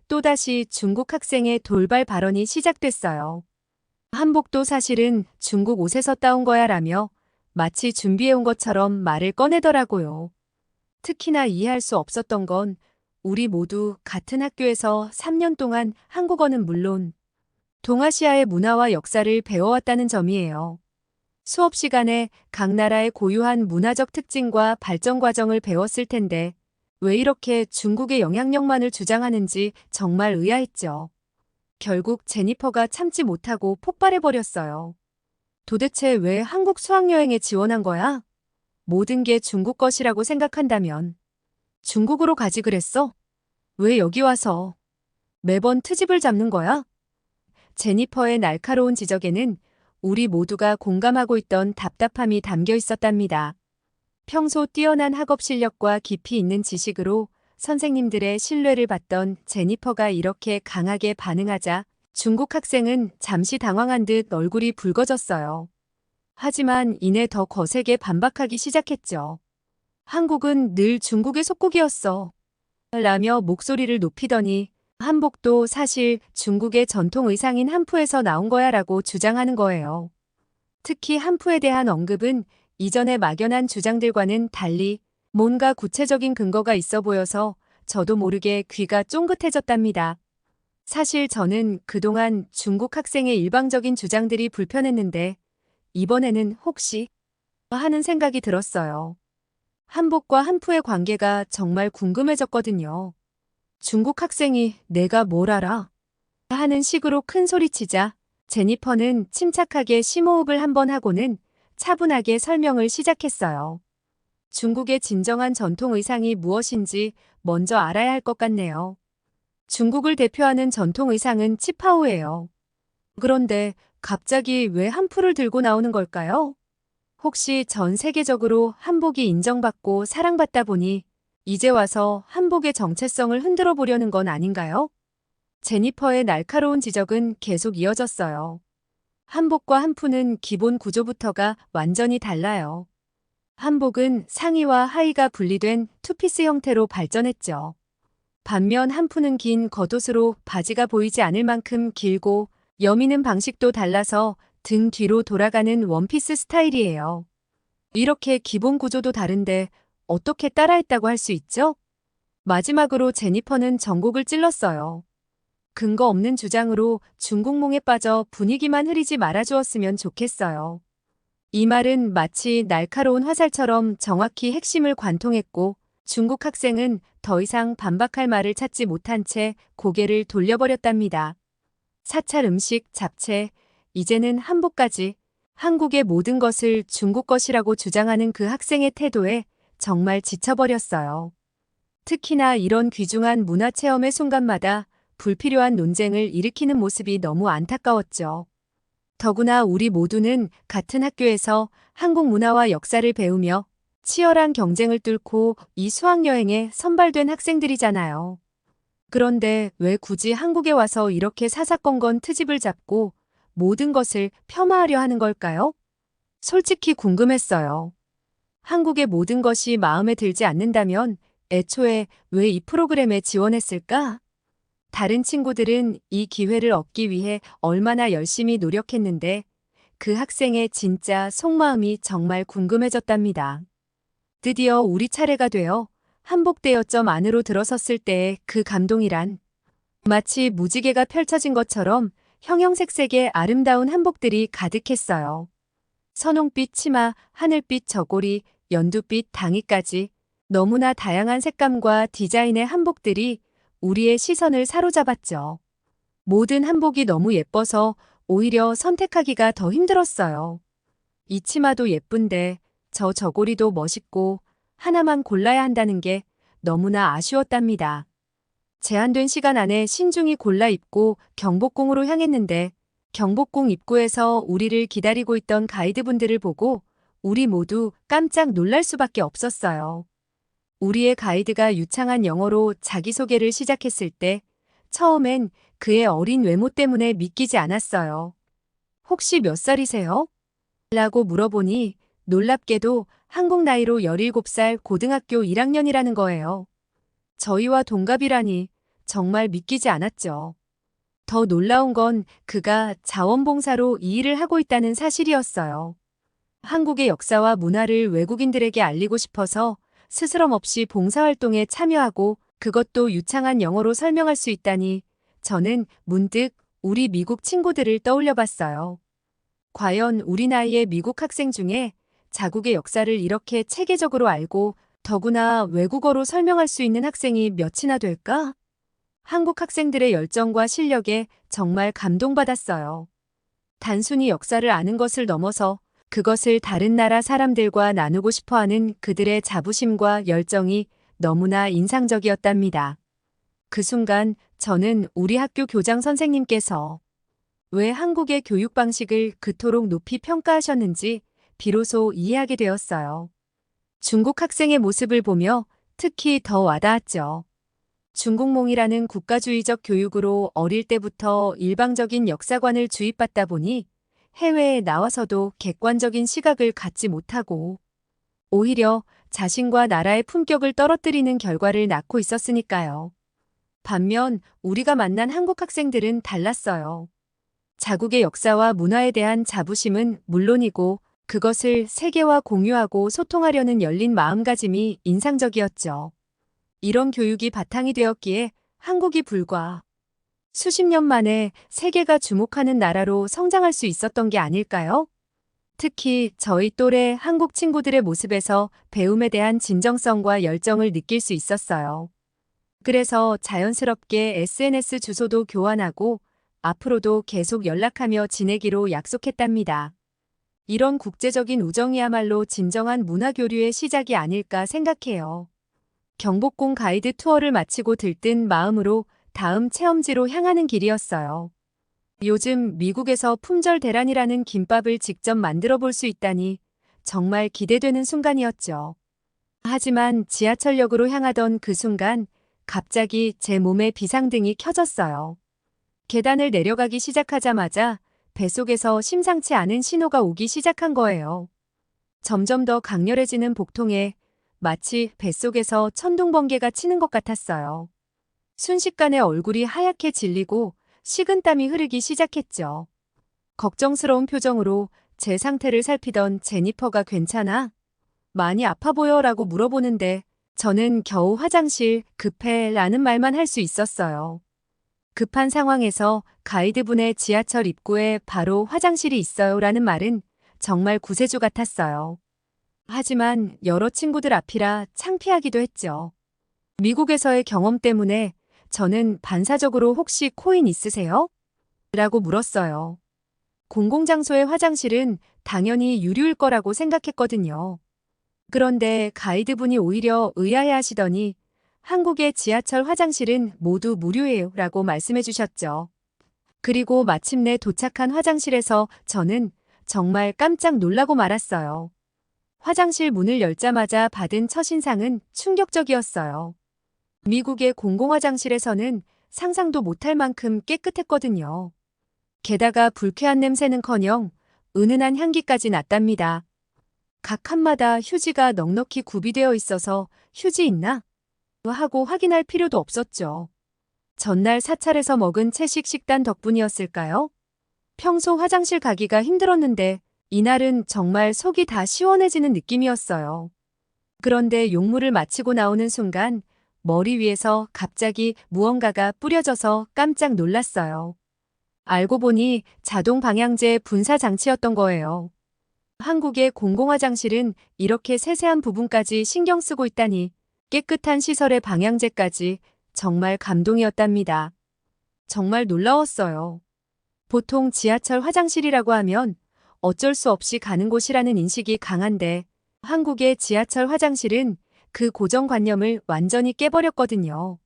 또다시 중국 학생의 돌발 발언이 시작됐어요. 한복도 사실은 중국 옷에서 따온 거야 라며 마치 준비해온 것처럼 말을 꺼내더라고요. 특히나 이해할 수 없었던 건 우리 모두 같은 학교에서 3년 동안 한국어는 물론 동아시아의 문화와 역사를 배워왔다는 점이에요. 수업 시간에 각 나라의 고유한 문화적 특징과 발전 과정을 배웠을 텐데 왜 이렇게 중국의 영향력만을 주장하는지 정말 의아했죠. 결국 제니퍼가 참지 못하고 폭발해버렸어요. 도대체 왜 한국 수학여행에 지원한 거야? 모든 게 중국 것이라고 생각한다면 중국으로 가지 그랬어? 왜 여기 와서 매번 트집을 잡는 거야? 제니퍼의 날카로운 지적에는 우리 모두가 공감하고 있던 답답함이 담겨 있었답니다. 평소 뛰어난 학업 실력과 깊이 있는 지식으로 선생님들의 신뢰를 받던 제니퍼가 이렇게 강하게 반응하자 중국 학생은 잠시 당황한 듯 얼굴이 붉어졌어요. 하지만 이내 더 거세게 반박하기 시작했죠. 한국은 늘 중국의 속국이었어. 라며 목소리를 높이더니 한복도 사실 중국의 전통 의상인 한푸에서 나온 거야 라고 주장하는 거예요. 특히 한푸에 대한 언급은 이전의 막연한 주장들과는 달리 뭔가 구체적인 근거가 있어 보여서 저도 모르게 귀가 쫑긋해졌답니다. 사실 저는 그동안 중국 학생의 일방적인 주장들이 불편했는데 이번에는 혹시 하는 생각이 들었어요. 한복과 한푸의 관계가 정말 궁금해졌거든요. 중국 학생이 내가 뭘 알아? 하는 식으로 큰 소리치자 제니퍼는 침착하게 심호흡을 한번 하고는 차분하게 설명을 시작했어요. 중국의 진정한 전통 의상이 무엇인지 먼저 알아야 할 것 같네요. 중국을 대표하는 전통 의상은 치파오예요. 그런데 갑자기 왜 한푸를 들고 나오는 걸까요? 혹시 전 세계적으로 한복이 인정받고 사랑받다 보니 이제 와서 한복의 정체성을 흔들어 보려는 건 아닌가요? 제니퍼의 날카로운 지적은 계속 이어졌어요. 한복과 한푸는 기본 구조부터가 완전히 달라요. 한복은 상의와 하의가 분리된 투피스 형태로 발전했죠. 반면 한푸는 긴 겉옷으로 바지가 보이지 않을 만큼 길고 여미는 방식도 달라서 등 뒤로 돌아가는 원피스 스타일이에요. 이렇게 기본 구조도 다른데 어떻게 따라했다고 할 수 있죠? 마지막으로 제니퍼는 전곡을 찔렀어요. 근거 없는 주장으로 중국몽에 빠져 분위기만 흐리지 말아주었으면 좋겠어요. 이 말은 마치 날카로운 화살처럼 정확히 핵심을 관통했고 중국 학생은 더 이상 반박할 말을 찾지 못한 채 고개를 돌려버렸답니다. 사찰 음식, 잡채, 이제는 한복까지 한국의 모든 것을 중국 것이라고 주장하는 그 학생의 태도에 정말 지쳐버렸어요. 특히나 이런 귀중한 문화체험의 순간마다 불필요한 논쟁을 일으키는 모습이 너무 안타까웠죠. 더구나 우리 모두는 같은 학교에서 한국 문화와 역사를 배우며 치열한 경쟁을 뚫고 이 수학여행에 선발된 학생들이잖아요. 그런데 왜 굳이 한국에 와서 이렇게 사사건건 트집을 잡고 모든 것을 폄하하려 하는 걸까요? 솔직히 궁금했어요. 한국의 모든 것이 마음에 들지 않는다면 애초에 왜 이 프로그램에 지원했을까? 다른 친구들은 이 기회를 얻기 위해 얼마나 열심히 노력했는데 그 학생의 진짜 속마음이 정말 궁금해졌답니다. 드디어 우리 차례가 되어 한복대여점 안으로 들어섰을 때의 그 감동이란 마치 무지개가 펼쳐진 것처럼 형형색색의 아름다운 한복들이 가득했어요. 선홍빛 치마, 하늘빛 저고리, 연두빛 당이까지 너무나 다양한 색감과 디자인의 한복들이 우리의 시선을 사로잡았죠. 모든 한복이 너무 예뻐서 오히려 선택하기가 더 힘들었어요. 이 치마도 예쁜데 저 저고리도 멋있고 하나만 골라야 한다는 게 너무나 아쉬웠답니다. 제한된 시간 안에 신중히 골라 입고 경복궁으로 향했는데 경복궁 입구에서 우리를 기다리고 있던 가이드분들을 보고 우리 모두 깜짝 놀랄 수밖에 없었어요. 우리의 가이드가 유창한 영어로 자기소개를 시작했을 때 처음엔 그의 어린 외모 때문에 믿기지 않았어요. 혹시 몇 살이세요? 라고 물어보니 놀랍게도 한국 나이로 17살 고등학교 1학년이라는 거예요. 저희와 동갑이라니 정말 믿기지 않았죠. 더 놀라운 건 그가 자원봉사로 이 일을 하고 있다는 사실이었어요. 한국의 역사와 문화를 외국인들에게 알리고 싶어서 스스럼 없이 봉사활동에 참여하고 그것도 유창한 영어로 설명할 수 있다니 저는 문득 우리 미국 친구들을 떠올려 봤어요. 과연 우리 나이의 미국 학생 중에 자국의 역사를 이렇게 체계적으로 알고 더구나 외국어로 설명할 수 있는 학생이 몇이나 될까? 한국 학생들의 열정과 실력에 정말 감동받았어요. 단순히 역사를 아는 것을 넘어서 그것을 다른 나라 사람들과 나누고 싶어하는 그들의 자부심과 열정이 너무나 인상적이었답니다. 그 순간 저는 우리 학교 교장 선생님께서 왜 한국의 교육 방식을 그토록 높이 평가하셨는지 비로소 이해하게 되었어요. 중국 학생의 모습을 보며 특히 더 와닿았죠. 중국몽이라는 국가주의적 교육으로 어릴 때부터 일방적인 역사관을 주입받다 보니 해외에 나와서도 객관적인 시각을 갖지 못하고 오히려 자신과 나라의 품격을 떨어뜨리는 결과를 낳고 있었으니까요. 반면 우리가 만난 한국 학생들은 달랐어요. 자국의 역사와 문화에 대한 자부심은 물론이고 그것을 세계와 공유하고 소통하려는 열린 마음가짐이 인상적이었죠. 이런 교육이 바탕이 되었기에 한국이 불과 수십 년 만에 세계가 주목하는 나라로 성장할 수 있었던 게 아닐까요? 특히 저희 또래 한국 친구들의 모습에서 배움에 대한 진정성과 열정을 느낄 수 있었어요. 그래서 자연스럽게 SNS 주소도 교환하고 앞으로도 계속 연락하며 지내기로 약속했답니다. 이런 국제적인 우정이야말로 진정한 문화교류의 시작이 아닐까 생각해요. 경복궁 가이드 투어를 마치고 들뜬 마음으로 다음 체험지로 향하는 길이었어요. 요즘 미국에서 품절 대란이라는 김밥을 직접 만들어 볼 수 있다니 정말 기대되는 순간이었죠. 하지만 지하철역으로 향하던 그 순간 갑자기 제 몸에 비상등이 켜졌어요. 계단을 내려가기 시작하자마자 뱃속에서 심상치 않은 신호가 오기 시작한 거예요. 점점 더 강렬해지는 복통에 마치 뱃속에서 천둥번개가 치는 것 같았어요. 순식간에 얼굴이 하얗게 질리고 식은땀이 흐르기 시작했죠. 걱정스러운 표정으로 제 상태를 살피던 제니퍼가 괜찮아? 많이 아파 보여? 라고 물어보는데 저는 겨우 화장실 급해 라는 말만 할 수 있었어요. 급한 상황에서 가이드분의 지하철 입구에 바로 화장실이 있어요라는 말은 정말 구세주 같았어요. 하지만 여러 친구들 앞이라 창피하기도 했죠. 미국에서의 경험 때문에 저는 반사적으로 혹시 코인 있으세요? 라고 물었어요. 공공장소의 화장실은 당연히 유료일 거라고 생각했거든요. 그런데 가이드분이 오히려 의아해 하시더니 한국의 지하철 화장실은 모두 무료예요 라고 말씀해 주셨죠. 그리고 마침내 도착한 화장실에서 저는 정말 깜짝 놀라고 말았어요. 화장실 문을 열자마자 받은 첫인상은 충격적이었어요. 미국의 공공화장실에서는 상상도 못할 만큼 깨끗했거든요. 게다가 불쾌한 냄새는커녕 은은한 향기까지 났답니다. 각 칸마다 휴지가 넉넉히 구비되어 있어서 휴지 있나? 하고 확인할 필요도 없었죠. 전날 사찰에서 먹은 채식 식단 덕분이었을까요? 평소 화장실 가기가 힘들었는데 이날은 정말 속이 다 시원해지는 느낌이었어요. 그런데 용무를 마치고 나오는 순간 머리 위에서 갑자기 무언가가 뿌려져서 깜짝 놀랐어요. 알고 보니 자동 방향제 분사 장치였던 거예요. 한국의 공공화장실은 이렇게 세세한 부분까지 신경 쓰고 있다니 깨끗한 시설의 방향제까지 정말 감동이었답니다. 정말 놀라웠어요. 보통 지하철 화장실이라고 하면 어쩔 수 없이 가는 곳이라는 인식이 강한데 한국의 지하철 화장실은 그 고정관념을 완전히 깨버렸거든요.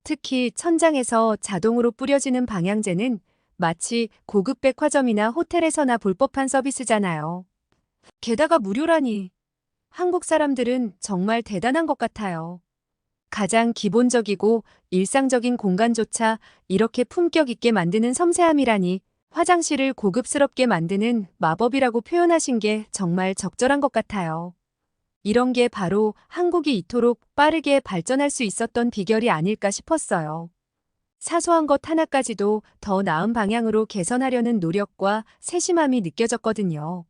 특히 천장에서 자동으로 뿌려지는 방향제는 마치 고급 백화점이나 호텔에서나 볼 법한 서비스잖아요. 게다가 무료라니. 한국 사람들은 정말 대단한 것 같아요. 가장 기본적이고 일상적인 공간조차 이렇게 품격 있게 만드는 섬세함이라니 화장실을 고급스럽게 만드는 마법이라고 표현하신 게 정말 적절한 것 같아요. 이런 게 바로 한국이 이토록 빠르게 발전할 수 있었던 비결이 아닐까 싶었어요. 사소한 것 하나까지도 더 나은 방향으로 개선하려는 노력과 세심함이 느껴졌거든요.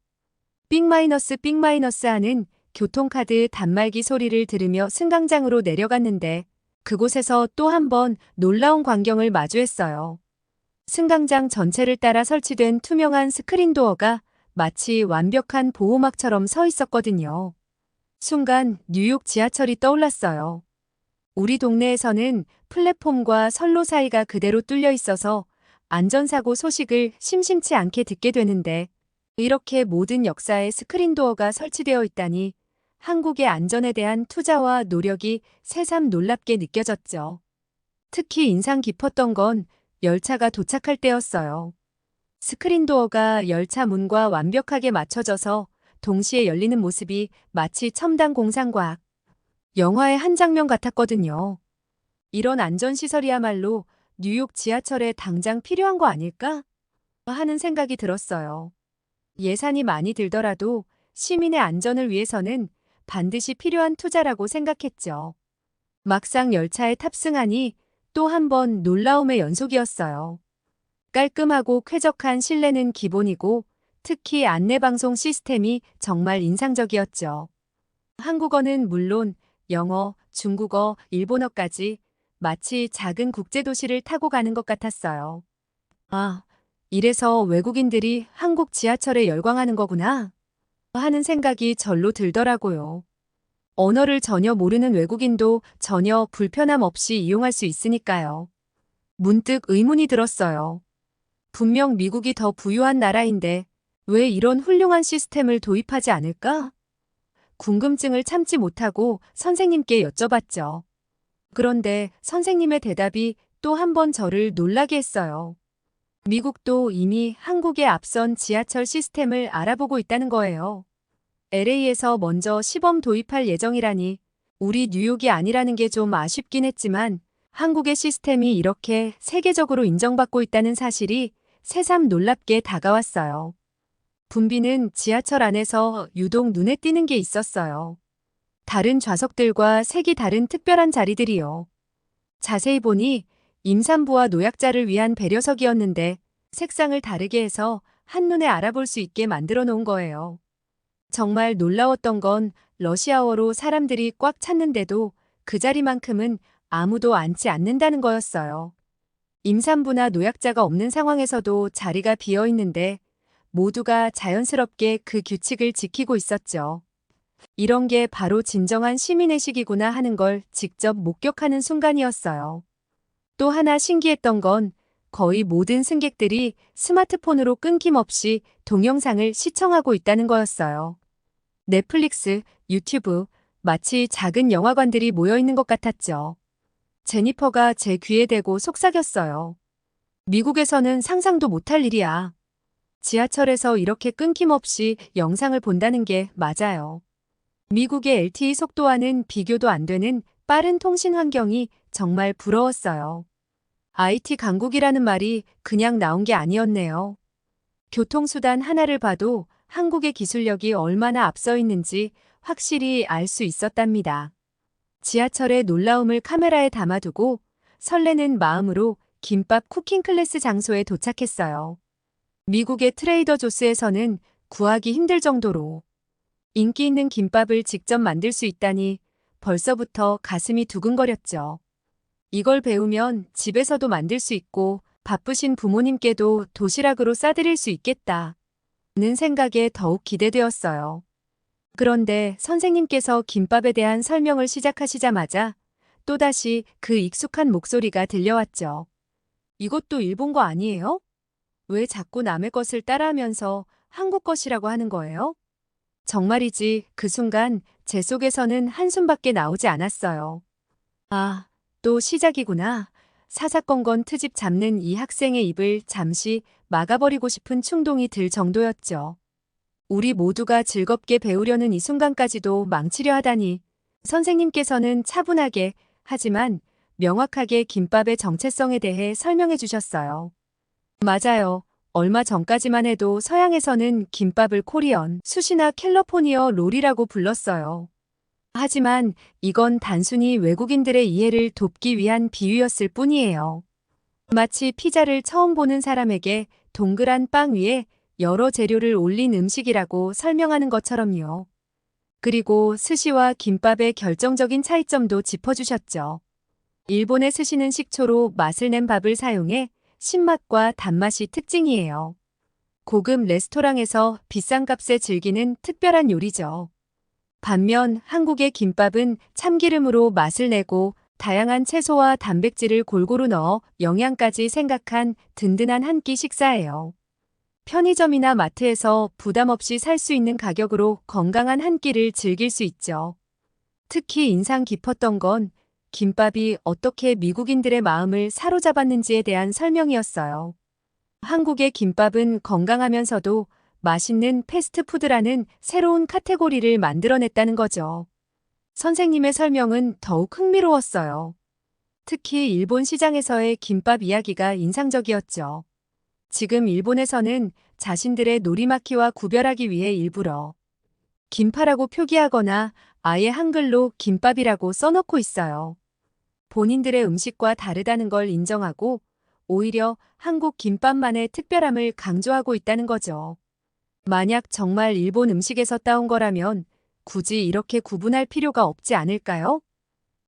삑 마이너스 하는 교통카드 단말기 소리를 들으며 승강장으로 내려갔는데 그곳에서 또 한 번 놀라운 광경을 마주했어요. 승강장 전체를 따라 설치된 투명한 스크린 도어가 마치 완벽한 보호막처럼 서 있었거든요. 순간 뉴욕 지하철이 떠올랐어요. 우리 동네에서는 플랫폼과 선로 사이가 그대로 뚫려 있어서 안전사고 소식을 심심치 않게 듣게 되는데 이렇게 모든 역사에 스크린 도어가 설치되어 있다니 한국의 안전에 대한 투자와 노력이 새삼 놀랍게 느껴졌죠. 특히 인상 깊었던 건 열차가 도착할 때였어요. 스크린 도어가 열차 문과 완벽하게 맞춰져서 동시에 열리는 모습이 마치 첨단 공상과학, 영화의 한 장면 같았거든요. 이런 안전시설이야말로 뉴욕 지하철에 당장 필요한 거 아닐까? 하는 생각이 들었어요. 예산이 많이 들더라도 시민의 안전을 위해서는 반드시 필요한 투자라고 생각했죠. 막상 열차에 탑승하니 또 한 번 놀라움의 연속이었어요. 깔끔하고 쾌적한 실내는 기본이고 특히 안내방송 시스템이 정말 인상적이었죠. 한국어는 물론 영어, 중국어, 일본어까지 마치 작은 국제도시를 타고 가는 것 같았어요. 아, 이래서 외국인들이 한국 지하철에 열광하는 거구나 하는 생각이 절로 들더라고요. 언어를 전혀 모르는 외국인도 전혀 불편함 없이 이용할 수 있으니까요. 문득 의문이 들었어요. 분명 미국이 더 부유한 나라인데 왜 이런 훌륭한 시스템을 도입하지 않을까? 궁금증을 참지 못하고 선생님께 여쭤봤죠. 그런데 선생님의 대답이 또 한 번 저를 놀라게 했어요. 미국도 이미 한국에 앞선 지하철 시스템을 알아보고 있다는 거예요. LA에서 먼저 시범 도입할 예정이라니 우리 뉴욕이 아니라는 게 좀 아쉽긴 했지만 한국의 시스템이 이렇게 세계적으로 인정받고 있다는 사실이 새삼 놀랍게 다가왔어요. 분비는 지하철 안에서 유독 눈에 띄는 게 있었어요. 다른 좌석들과 색이 다른 특별한 자리들이요. 자세히 보니 임산부와 노약자를 위한 배려석이었는데 색상을 다르게 해서 한눈에 알아볼 수 있게 만들어 놓은 거예요. 정말 놀라웠던 건 러시아어로 사람들이 꽉 찼는데도 그 자리만큼은 아무도 앉지 않는다는 거였어요. 임산부나 노약자가 없는 상황에서도 자리가 비어 있는데 모두가 자연스럽게 그 규칙을 지키고 있었죠. 이런 게 바로 진정한 시민의식이구나 하는 걸 직접 목격하는 순간이었어요. 또 하나 신기했던 건 거의 모든 승객들이 스마트폰으로 끊김없이 동영상을 시청하고 있다는 거였어요. 넷플릭스, 유튜브, 마치 작은 영화관들이 모여 있는 것 같았죠. 제니퍼가 제 귀에 대고 속삭였어요. 미국에서는 상상도 못할 일이야. 지하철에서 이렇게 끊김없이 영상을 본다는 게 맞아요. 미국의 LTE 속도와는 비교도 안 되는 빠른 통신 환경이 정말 부러웠어요. IT 강국이라는 말이 그냥 나온 게 아니었네요. 교통수단 하나를 봐도 한국의 기술력이 얼마나 앞서 있는지 확실히 알 수 있었답니다. 지하철의 놀라움을 카메라에 담아두고 설레는 마음으로 김밥 쿠킹 클래스 장소에 도착했어요. 미국의 트레이더 조스에서는 구하기 힘들 정도로 인기 있는 김밥을 직접 만들 수 있다니 벌써부터 가슴이 두근거렸죠. 이걸 배우면 집에서도 만들 수 있고 바쁘신 부모님께도 도시락으로 싸드릴 수 있겠다는 생각에 더욱 기대되었어요. 그런데 선생님께서 김밥에 대한 설명을 시작하시자마자 또다시 그 익숙한 목소리가 들려왔죠. 이것도 일본 거 아니에요? 왜 자꾸 남의 것을 따라하면서 한국 것이라고 하는 거예요? 정말이지 그 순간 제 속에서는 한숨밖에 나오지 않았어요. 아, 또 시작이구나. 사사건건 트집 잡는 이 학생의 입을 잠시 막아버리고 싶은 충동이 들 정도였죠. 우리 모두가 즐겁게 배우려는 이 순간까지도 망치려 하다니. 선생님께서는 차분하게 하지만 명확하게 김밥의 정체성에 대해 설명해 주셨어요. 맞아요. 얼마 전까지만 해도 서양에서는 김밥을 코리언, 수시나 캘러포니어 롤이라고 불렀어요. 하지만 이건 단순히 외국인들의 이해를 돕기 위한 비유였을 뿐이에요. 마치 피자를 처음 보는 사람에게 동그란 빵 위에 여러 재료를 올린 음식이라고 설명하는 것처럼요. 그리고 스시와 김밥의 결정적인 차이점도 짚어주셨죠. 일본의 스시는 식초로 맛을 낸 밥을 사용해 신맛과 단맛이 특징이에요. 고급 레스토랑에서 비싼 값에 즐기는 특별한 요리죠. 반면 한국의 김밥은 참기름으로 맛을 내고 다양한 채소와 단백질을 골고루 넣어 영양까지 생각한 든든한 한 끼 식사예요. 편의점이나 마트에서 부담 없이 살 수 있는 가격으로 건강한 한 끼를 즐길 수 있죠. 특히 인상 깊었던 건 김밥이 어떻게 미국인들의 마음을 사로잡았는지에 대한 설명이었어요. 한국의 김밥은 건강하면서도 맛있는 패스트푸드라는 새로운 카테고리를 만들어냈다는 거죠. 선생님의 설명은 더욱 흥미로웠어요. 특히 일본 시장에서의 김밥 이야기가 인상적이었죠. 지금 일본에서는 자신들의 노리마키와 구별하기 위해 일부러 김파라고 표기하거나 아예 한글로 김밥이라고 써놓고 있어요. 본인들의 음식과 다르다는 걸 인정하고 오히려 한국 김밥만의 특별함을 강조하고 있다는 거죠. 만약 정말 일본 음식에서 따온 거라면 굳이 이렇게 구분할 필요가 없지 않을까요?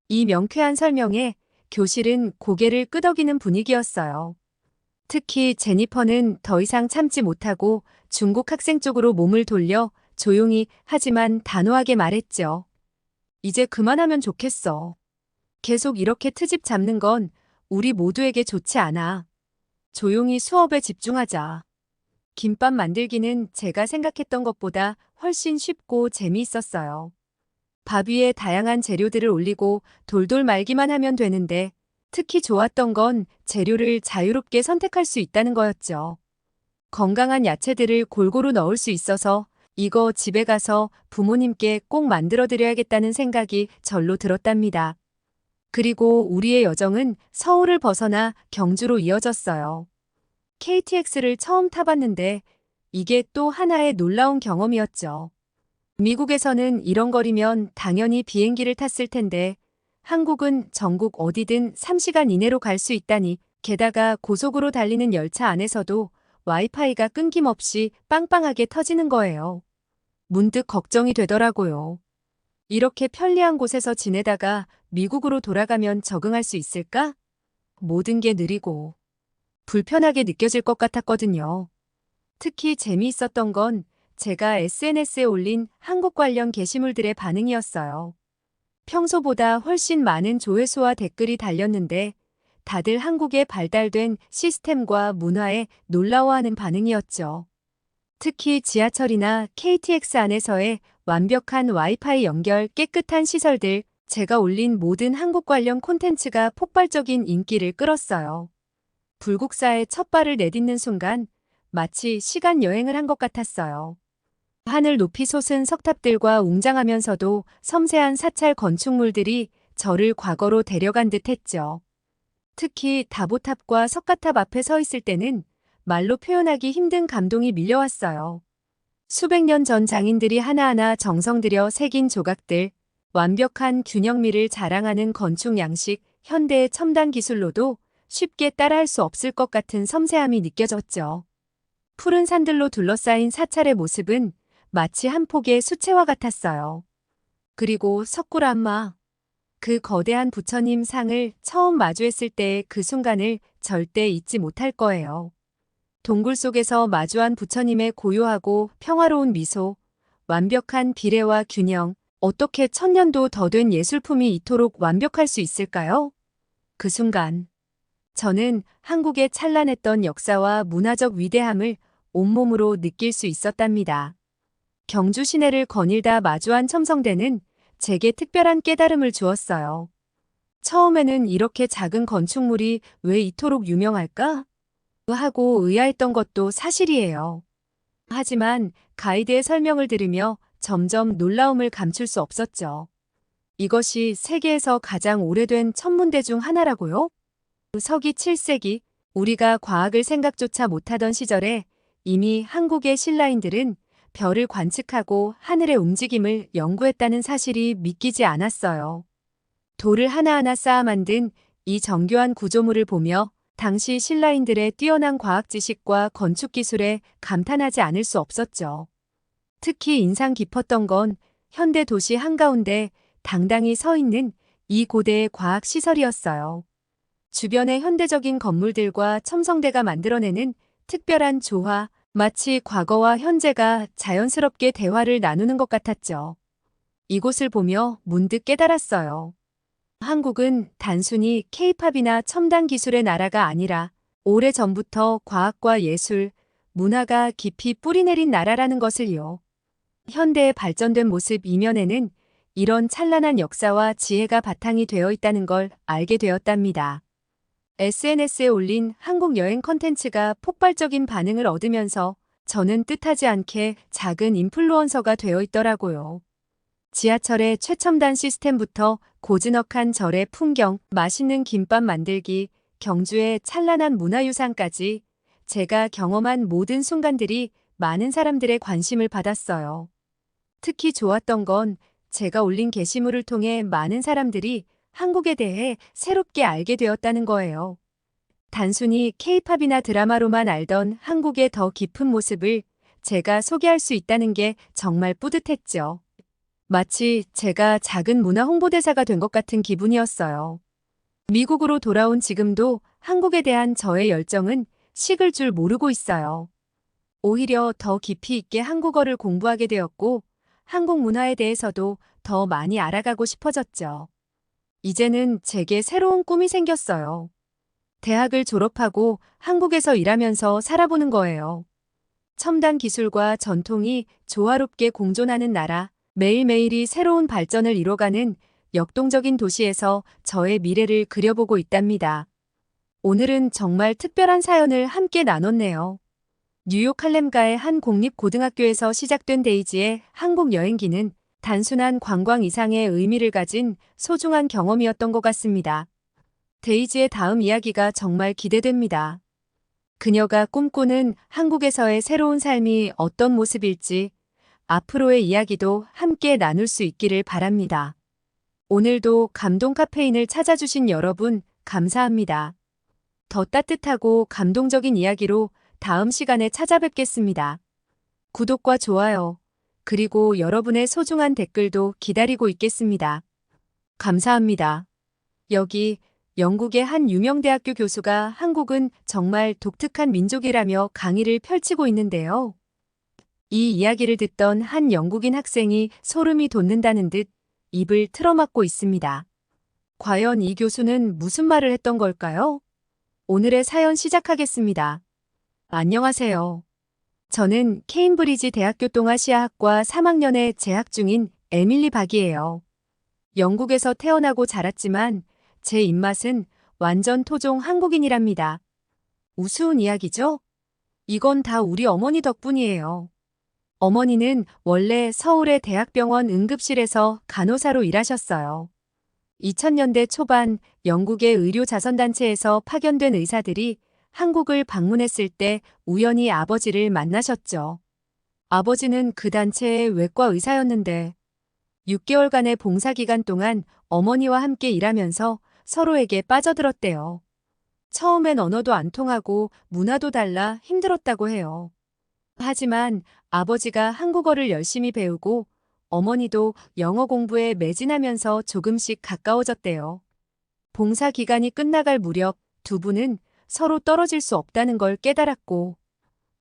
이 명쾌한 설명에 교실은 고개를 끄덕이는 분위기였어요. 특히 제니퍼는 더 이상 참지 못하고 중국 학생 쪽으로 몸을 돌려 조용히 하지만 단호하게 말했죠. 이제 그만하면 좋겠어. 계속 이렇게 트집 잡는 건 우리 모두에게 좋지 않아. 조용히 수업에 집중하자. 김밥 만들기는 제가 생각했던 것보다 훨씬 쉽고 재미있었어요. 밥 위에 다양한 재료들을 올리고 돌돌 말기만 하면 되는데 특히 좋았던 건 재료를 자유롭게 선택할 수 있다는 거였죠. 건강한 야채들을 골고루 넣을 수 있어서 이거 집에 가서 부모님께 꼭 만들어 드려야겠다는 생각이 절로 들었답니다. 그리고 우리의 여정은 서울을 벗어나 경주로 이어졌어요. KTX를 처음 타봤는데 이게 또 하나의 놀라운 경험이었죠. 미국에서는 이런 거리면 당연히 비행기를 탔을 텐데 한국은 전국 어디든 3시간 이내로 갈 수 있다니 게다가 고속으로 달리는 열차 안에서도 와이파이가 끊김없이 빵빵하게 터지는 거예요. 문득 걱정이 되더라고요. 이렇게 편리한 곳에서 지내다가 미국으로 돌아가면 적응할 수 있을까? 모든 게 느리고 불편하게 느껴질 것 같았거든요. 특히 재미있었던 건 제가 SNS에 올린 한국 관련 게시물들의 반응이었어요. 평소보다 훨씬 많은 조회수와 댓글이 달렸는데 다들 한국의 발달된 시스템과 문화에 놀라워하는 반응이었죠. 특히 지하철이나 KTX 안에서의 완벽한 와이파이 연결, 깨끗한 시설들, 제가 올린 모든 한국 관련 콘텐츠가 폭발적인 인기를 끌었어요. 불국사에 첫 발을 내딛는 순간 마치 시간 여행을 한 것 같았어요. 하늘 높이 솟은 석탑들과 웅장하면서도 섬세한 사찰 건축물들이 저를 과거로 데려간 듯 했죠. 특히 다보탑과 석가탑 앞에 서 있을 때는 말로 표현하기 힘든 감동이 밀려왔어요. 수백 년 전 장인들이 하나하나 정성 들여 새긴 조각들, 완벽한 균형미를 자랑하는 건축 양식, 현대의 첨단 기술로도 쉽게 따라할 수 없을 것 같은 섬세함이 느껴졌죠. 푸른 산들로 둘러싸인 사찰의 모습은 마치 한 폭의 수채화 같았어요. 그리고 석굴암마, 그 거대한 부처님 상을 처음 마주했을 때의 그 순간을 절대 잊지 못할 거예요. 동굴 속에서 마주한 부처님의 고요하고 평화로운 미소, 완벽한 비례와 균형, 어떻게 천년도 더 된 예술품이 이토록 완벽할 수 있을까요? 그 순간, 저는 한국의 찬란했던 역사와 문화적 위대함을 온몸으로 느낄 수 있었답니다. 경주 시내를 거닐다 마주한 첨성대는 제게 특별한 깨달음을 주었어요. 처음에는 이렇게 작은 건축물이 왜 이토록 유명할까? 하고 의아했던 것도 사실이에요. 하지만 가이드의 설명을 들으며 점점 놀라움을 감출 수 없었죠. 이것이 세계에서 가장 오래된 천문대 중 하나라고요? 서기 7세기, 우리가 과학을 생각조차 못하던 시절에 이미 한국의 신라인들은 별을 관측하고 하늘의 움직임을 연구했다는 사실이 믿기지 않았어요. 돌을 하나하나 쌓아 만든 이 정교한 구조물을 보며 당시 신라인들의 뛰어난 과학 지식과 건축 기술에 감탄하지 않을 수 없었죠. 특히 인상 깊었던 건 현대 도시 한가운데 당당히 서 있는 이 고대의 과학 시설이었어요. 주변의 현대적인 건물들과 첨성대가 만들어내는 특별한 조화, 마치 과거와 현재가 자연스럽게 대화를 나누는 것 같았죠. 이곳을 보며 문득 깨달았어요. 한국은 단순히 K-팝이나 첨단 기술의 나라가 아니라 오래전부터 과학과 예술, 문화가 깊이 뿌리내린 나라라는 것을요. 현대의 발전된 모습 이면에는 이런 찬란한 역사와 지혜가 바탕이 되어 있다는 걸 알게 되었답니다. SNS에 올린 한국 여행 컨텐츠가 폭발적인 반응을 얻으면서 저는 뜻하지 않게 작은 인플루언서가 되어 있더라고요. 지하철의 최첨단 시스템부터 고즈넉한 절의 풍경, 맛있는 김밥 만들기, 경주의 찬란한 문화유산까지 제가 경험한 모든 순간들이 많은 사람들의 관심을 받았어요. 특히 좋았던 건 제가 올린 게시물을 통해 많은 사람들이 한국에 대해 새롭게 알게 되었다는 거예요. 단순히 K-팝이나 드라마로만 알던 한국의 더 깊은 모습을 제가 소개할 수 있다는 게 정말 뿌듯했죠. 마치 제가 작은 문화 홍보대사가 된 것 같은 기분이었어요. 미국으로 돌아온 지금도 한국에 대한 저의 열정은 식을 줄 모르고 있어요. 오히려 더 깊이 있게 한국어를 공부하게 되었고, 한국 문화에 대해서도 더 많이 알아가고 싶어졌죠. 이제는 제게 새로운 꿈이 생겼어요. 대학을 졸업하고 한국에서 일하면서 살아보는 거예요. 첨단 기술과 전통이 조화롭게 공존하는 나라, 매일매일이 새로운 발전을 이뤄가는 역동적인 도시에서 저의 미래를 그려보고 있답니다. 오늘은 정말 특별한 사연을 함께 나눴네요. 뉴욕 할렘가의 한 공립고등학교에서 시작된 데이지의 한국 여행기는 단순한 관광 이상의 의미를 가진 소중한 경험이었던 것 같습니다. 데이지의 다음 이야기가 정말 기대됩니다. 그녀가 꿈꾸는 한국에서의 새로운 삶이 어떤 모습일지 앞으로의 이야기도 함께 나눌 수 있기를 바랍니다. 오늘도 감동 카페인을 찾아주신 여러분 감사합니다. 더 따뜻하고 감동적인 이야기로 다음 시간에 찾아뵙겠습니다. 구독과 좋아요, 그리고 여러분의 소중한 댓글도 기다리고 있겠습니다. 감사합니다. 여기 영국의 한 유명 대학교 교수가 한국은 정말 독특한 민족이라며 강의를 펼치고 있는데요. 이 이야기를 듣던 한 영국인 학생이 소름이 돋는다는 듯 입을 틀어막고 있습니다. 과연 이 교수는 무슨 말을 했던 걸까요? 오늘의 사연 시작하겠습니다. 안녕하세요. 저는 케임브리지 대학교 동아시아학과 3학년에 재학 중인 에밀리 박이에요. 영국에서 태어나고 자랐지만 제 입맛은 완전 토종 한국인이랍니다. 우스운 이야기죠? 이건 다 우리 어머니 덕분이에요. 어머니는 원래 서울의 대학병원 응급실에서 간호사로 일하셨어요. 2000년대 초반 영국의 의료자선단체에서 파견된 의사들이 한국을 방문했을 때 우연히 아버지를 만나셨죠. 아버지는 그 단체의 외과 의사였는데 6개월간의 봉사기간 동안 어머니와 함께 일하면서 서로에게 빠져들었대요. 처음엔 언어도 안 통하고 문화도 달라 힘들었다고 해요. 하지만 아버지가 한국어를 열심히 배우고 어머니도 영어 공부에 매진하면서 조금씩 가까워졌대요. 봉사 기간이 끝나갈 무렵 두 분은 서로 떨어질 수 없다는 걸 깨달았고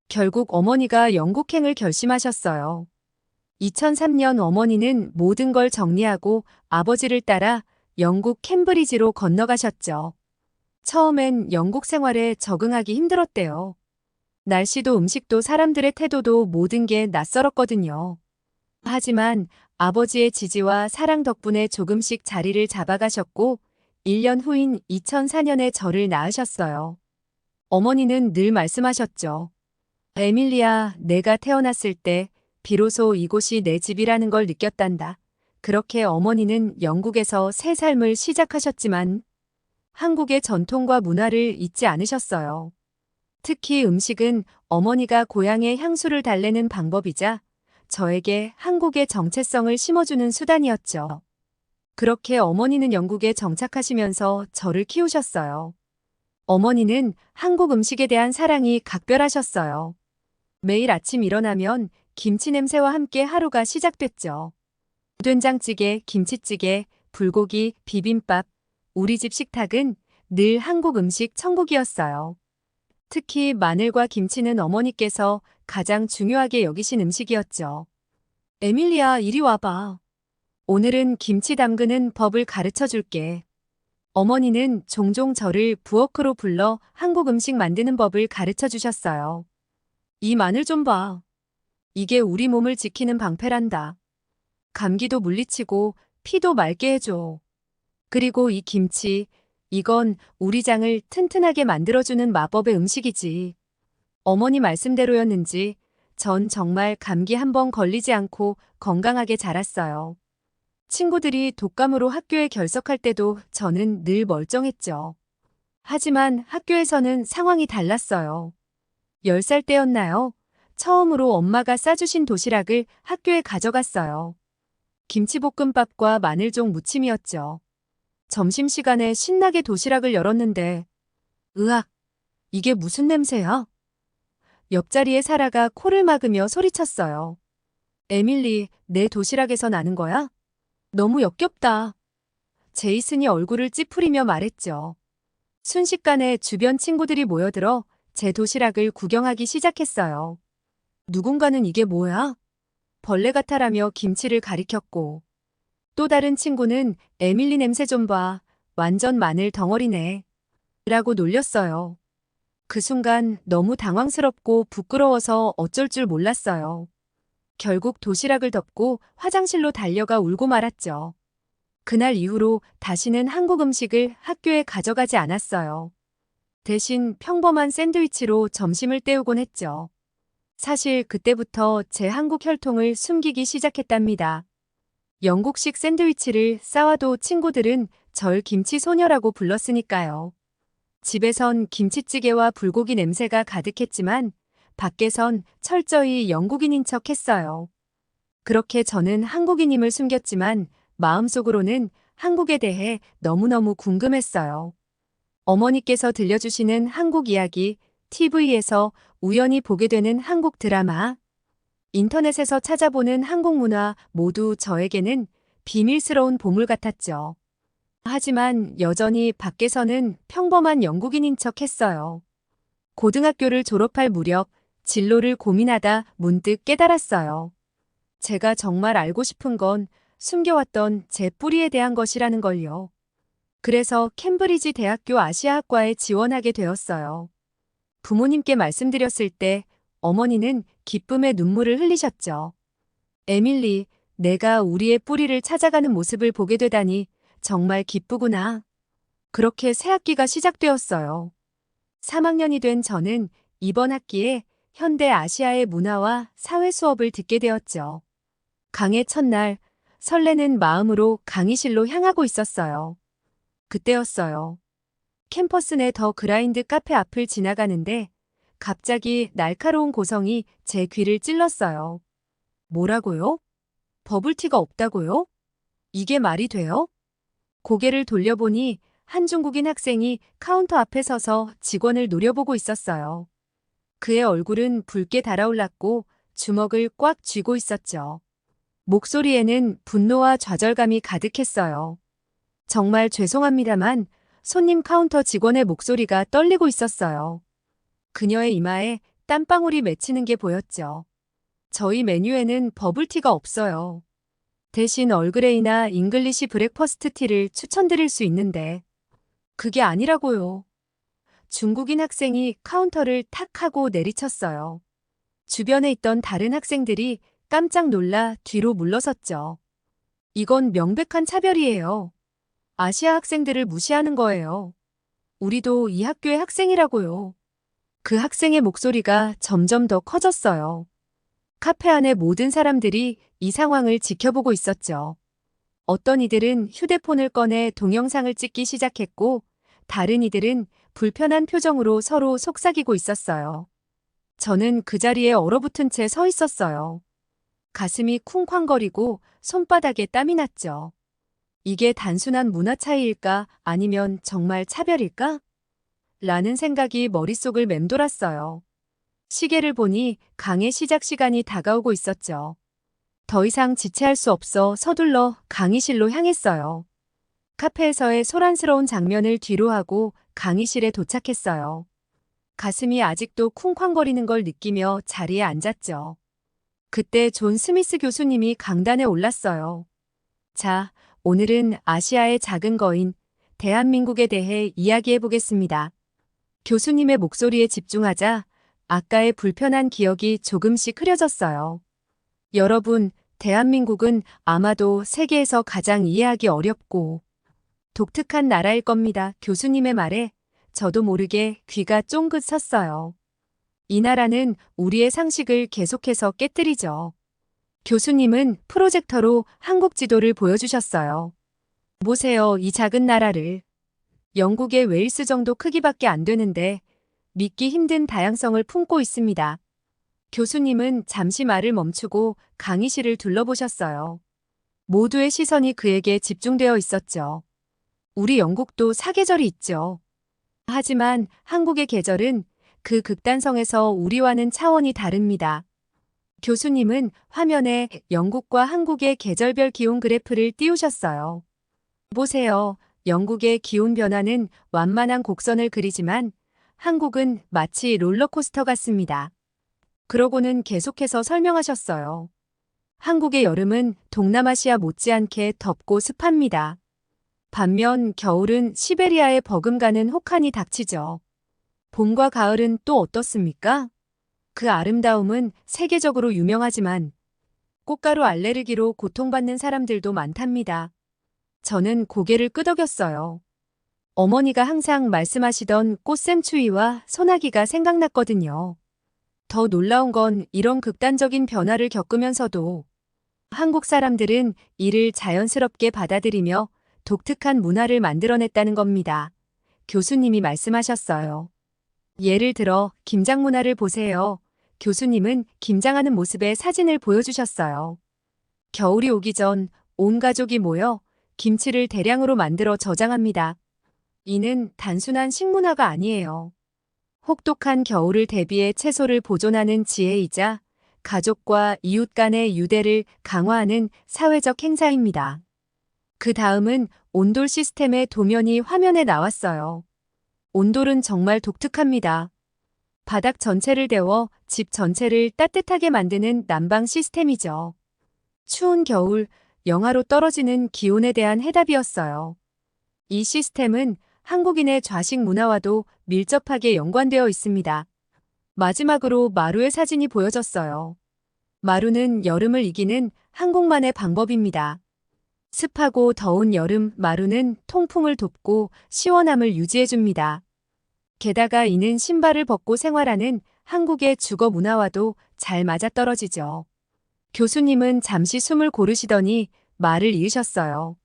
결국 어머니가 영국행을 결심하셨어요. 2003년 어머니는 모든 걸 정리하고 아버지를 따라 영국 캠브리지로 건너가셨죠. 처음엔 영국 생활에 적응하기 힘들었대요. 날씨도 음식도 사람들의 태도도 모든 게 낯설었거든요. 하지만 아버지의 지지와 사랑 덕분에 조금씩 자리를 잡아가셨고 1년 후인 2004년에 저를 낳으셨어요. 어머니는 늘 말씀하셨죠. 에밀리야, 내가 태어났을 때 비로소 이곳이 내 집이라는 걸 느꼈단다. 그렇게 어머니는 영국에서 새 삶을 시작하셨지만 한국의 전통과 문화를 잊지 않으셨어요. 특히 음식은 어머니가 고향의 향수를 달래는 방법이자 저에게 한국의 정체성을 심어주는 수단이었죠. 그렇게 어머니는 영국에 정착하시면서 저를 키우셨어요. 어머니는 한국 음식에 대한 사랑이 각별하셨어요. 매일 아침 일어나면 김치 냄새와 함께 하루가 시작됐죠. 된장찌개, 김치찌개, 불고기, 비빔밥, 우리 집 식탁은 늘 한국 음식 천국이었어요. 특히 마늘과 김치는 어머니께서 가장 중요하게 여기신 음식이었죠. 에밀리야, 이리 와봐. 오늘은 김치 담그는 법을 가르쳐 줄게. 어머니는 종종 저를 부엌으로 불러 한국 음식 만드는 법을 가르쳐 주셨어요. 이 마늘 좀 봐. 이게 우리 몸을 지키는 방패란다. 감기도 물리치고 피도 맑게 해줘. 그리고 이 김치, 이건 우리 장을 튼튼하게 만들어주는 마법의 음식이지. 어머니 말씀대로였는지 전 정말 감기 한 번 걸리지 않고 건강하게 자랐어요. 친구들이 독감으로 학교에 결석할 때도 저는 늘 멀쩡했죠. 하지만 학교에서는 상황이 달랐어요. 10살 때였나요? 처음으로 엄마가 싸주신 도시락을 학교에 가져갔어요. 김치볶음밥과 마늘종 무침이었죠. 점심시간에 신나게 도시락을 열었는데 으악! 이게 무슨 냄새야? 옆자리에 사라가 코를 막으며 소리쳤어요. 에밀리, 내 도시락에서 나는 거야? 너무 역겹다. 제이슨이 얼굴을 찌푸리며 말했죠. 순식간에 주변 친구들이 모여들어 제 도시락을 구경하기 시작했어요. 누군가는 이게 뭐야? 벌레 같아라며 김치를 가리켰고 또 다른 친구는 에밀리 냄새 좀 봐. 완전 마늘 덩어리네. 라고 놀렸어요. 그 순간 너무 당황스럽고 부끄러워서 어쩔 줄 몰랐어요. 결국 도시락을 덮고 화장실로 달려가 울고 말았죠. 그날 이후로 다시는 한국 음식을 학교에 가져가지 않았어요. 대신 평범한 샌드위치로 점심을 때우곤 했죠. 사실 그때부터 제 한국 혈통을 숨기기 시작했답니다. 영국식 샌드위치를 싸와도 친구들은 절 김치 소녀라고 불렀으니까요. 집에선 김치찌개와 불고기 냄새가 가득했지만 밖에선 철저히 영국인인 척 했어요. 그렇게 저는 한국인임을 숨겼지만 마음속으로는 한국에 대해 너무너무 궁금했어요. 어머니께서 들려주시는 한국 이야기, TV에서 우연히 보게 되는 한국 드라마, 인터넷에서 찾아보는 한국 문화 모두 저에게는 비밀스러운 보물 같았죠. 하지만 여전히 밖에서는 평범한 영국인인 척 했어요. 고등학교를 졸업할 무렵 진로를 고민하다 문득 깨달았어요. 제가 정말 알고 싶은 건 숨겨왔던 제 뿌리에 대한 것이라는 걸요. 그래서 캠브리지 대학교 아시아학과에 지원하게 되었어요. 부모님께 말씀드렸을 때 어머니는 기쁨의 눈물을 흘리셨죠. 에밀리, 내가 우리의 뿌리를 찾아가는 모습을 보게 되다니 정말 기쁘구나. 그렇게 새 학기가 시작되었어요. 3학년이 된 저는 이번 학기에 현대 아시아의 문화와 사회 수업을 듣게 되었죠. 강의 첫날, 설레는 마음으로 강의실로 향하고 있었어요. 그때였어요. 캠퍼스 내 더 그라인드 카페 앞을 지나가는데 갑자기 날카로운 고성이 제 귀를 찔렀어요. 뭐라고요? 버블티가 없다고요? 이게 말이 돼요? 고개를 돌려보니 한 중국인 학생이 카운터 앞에 서서 직원을 노려보고 있었어요. 그의 얼굴은 붉게 달아올랐고 주먹을 꽉 쥐고 있었죠. 목소리에는 분노와 좌절감이 가득했어요. 정말 죄송합니다만 손님 카운터 직원의 목소리가 떨리고 있었어요. 그녀의 이마에 땀방울이 맺히는 게 보였죠. 저희 메뉴에는 버블티가 없어요. 대신 얼그레이나 잉글리시 브렉퍼스트 티를 추천드릴 수 있는데. 그게 아니라고요. 중국인 학생이 카운터를 탁 하고 내리쳤어요. 주변에 있던 다른 학생들이 깜짝 놀라 뒤로 물러섰죠. 이건 명백한 차별이에요. 아시아 학생들을 무시하는 거예요. 우리도 이 학교의 학생이라고요. 그 학생의 목소리가 점점 더 커졌어요. 카페 안의 모든 사람들이 이 상황을 지켜보고 있었죠. 어떤 이들은 휴대폰을 꺼내 동영상을 찍기 시작했고, 다른 이들은 불편한 표정으로 서로 속삭이고 있었어요. 저는 그 자리에 얼어붙은 채 서 있었어요. 가슴이 쿵쾅거리고 손바닥에 땀이 났죠. 이게 단순한 문화 차이일까 아니면 정말 차별일까? 라는 생각이 머릿속을 맴돌았어요. 시계를 보니 강의 시작 시간이 다가오고 있었죠. 더 이상 지체할 수 없어 서둘러 강의실로 향했어요. 카페에서의 소란스러운 장면을 뒤로하고 강의실에 도착했어요. 가슴이 아직도 쿵쾅거리는 걸 느끼며 자리에 앉았죠. 그때 존 스미스 교수님이 강단에 올랐어요. 자, 오늘은 아시아의 작은 거인, 대한민국에 대해 이야기해 보겠습니다. 교수님의 목소리에 집중하자 아까의 불편한 기억이 조금씩 흐려졌어요. 여러분, 대한민국은 아마도 세계에서 가장 이해하기 어렵고 독특한 나라일 겁니다. 교수님의 말에 저도 모르게 귀가 쫑긋 섰어요. 이 나라는 우리의 상식을 계속해서 깨뜨리죠. 교수님은 프로젝터로 한국 지도를 보여주셨어요. 보세요, 이 작은 나라를. 영국의 웨일스 정도 크기밖에 안 되는데 믿기 힘든 다양성을 품고 있습니다. 교수님은 잠시 말을 멈추고 강의실을 둘러보셨어요. 모두의 시선이 그에게 집중되어 있었죠. 우리 영국도 사계절이 있죠. 하지만 한국의 계절은 그 극단성에서 우리와는 차원이 다릅니다. 교수님은 화면에 영국과 한국의 계절별 기온 그래프를 띄우셨어요. 보세요. 영국의 기온 변화는 완만한 곡선을 그리지만 한국은 마치 롤러코스터 같습니다. 그러고는 계속해서 설명하셨어요. 한국의 여름은 동남아시아 못지않게 덥고 습합니다. 반면 겨울은 시베리아에 버금가는 혹한이 닥치죠. 봄과 가을은 또 어떻습니까? 그 아름다움은 세계적으로 유명하지만 꽃가루 알레르기로 고통받는 사람들도 많답니다. 저는 고개를 끄덕였어요. 어머니가 항상 말씀하시던 꽃샘추위와 소나기가 생각났거든요. 더 놀라운 건 이런 극단적인 변화를 겪으면서도 한국 사람들은 이를 자연스럽게 받아들이며 독특한 문화를 만들어냈다는 겁니다. 교수님이 말씀하셨어요. 예를 들어 김장 문화를 보세요. 교수님은 김장하는 모습의 사진을 보여주셨어요. 겨울이 오기 전 온 가족이 모여 김치를 대량으로 만들어 저장합니다. 이는 단순한 식문화가 아니에요. 혹독한 겨울을 대비해 채소를 보존하는 지혜이자 가족과 이웃 간의 유대를 강화하는 사회적 행사입니다. 그 다음은 온돌 시스템의 도면이 화면에 나왔어요. 온돌은 정말 독특합니다. 바닥 전체를 데워 집 전체를 따뜻하게 만드는 난방 시스템이죠. 추운 겨울, 영하로 떨어지는 기온에 대한 해답이었어요. 이 시스템은 한국인의 좌식 문화와도 밀접하게 연관되어 있습니다. 마지막으로 마루의 사진이 보여졌어요. 마루는 여름을 이기는 한국만의 방법입니다. 습하고 더운 여름, 마루는 통풍을 돕고 시원함을 유지해줍니다. 게다가 이는 신발을 벗고 생활하는 한국의 주거 문화와도 잘 맞아떨어지죠. 교수님은 잠시 숨을 고르시더니 말을 이으셨어요.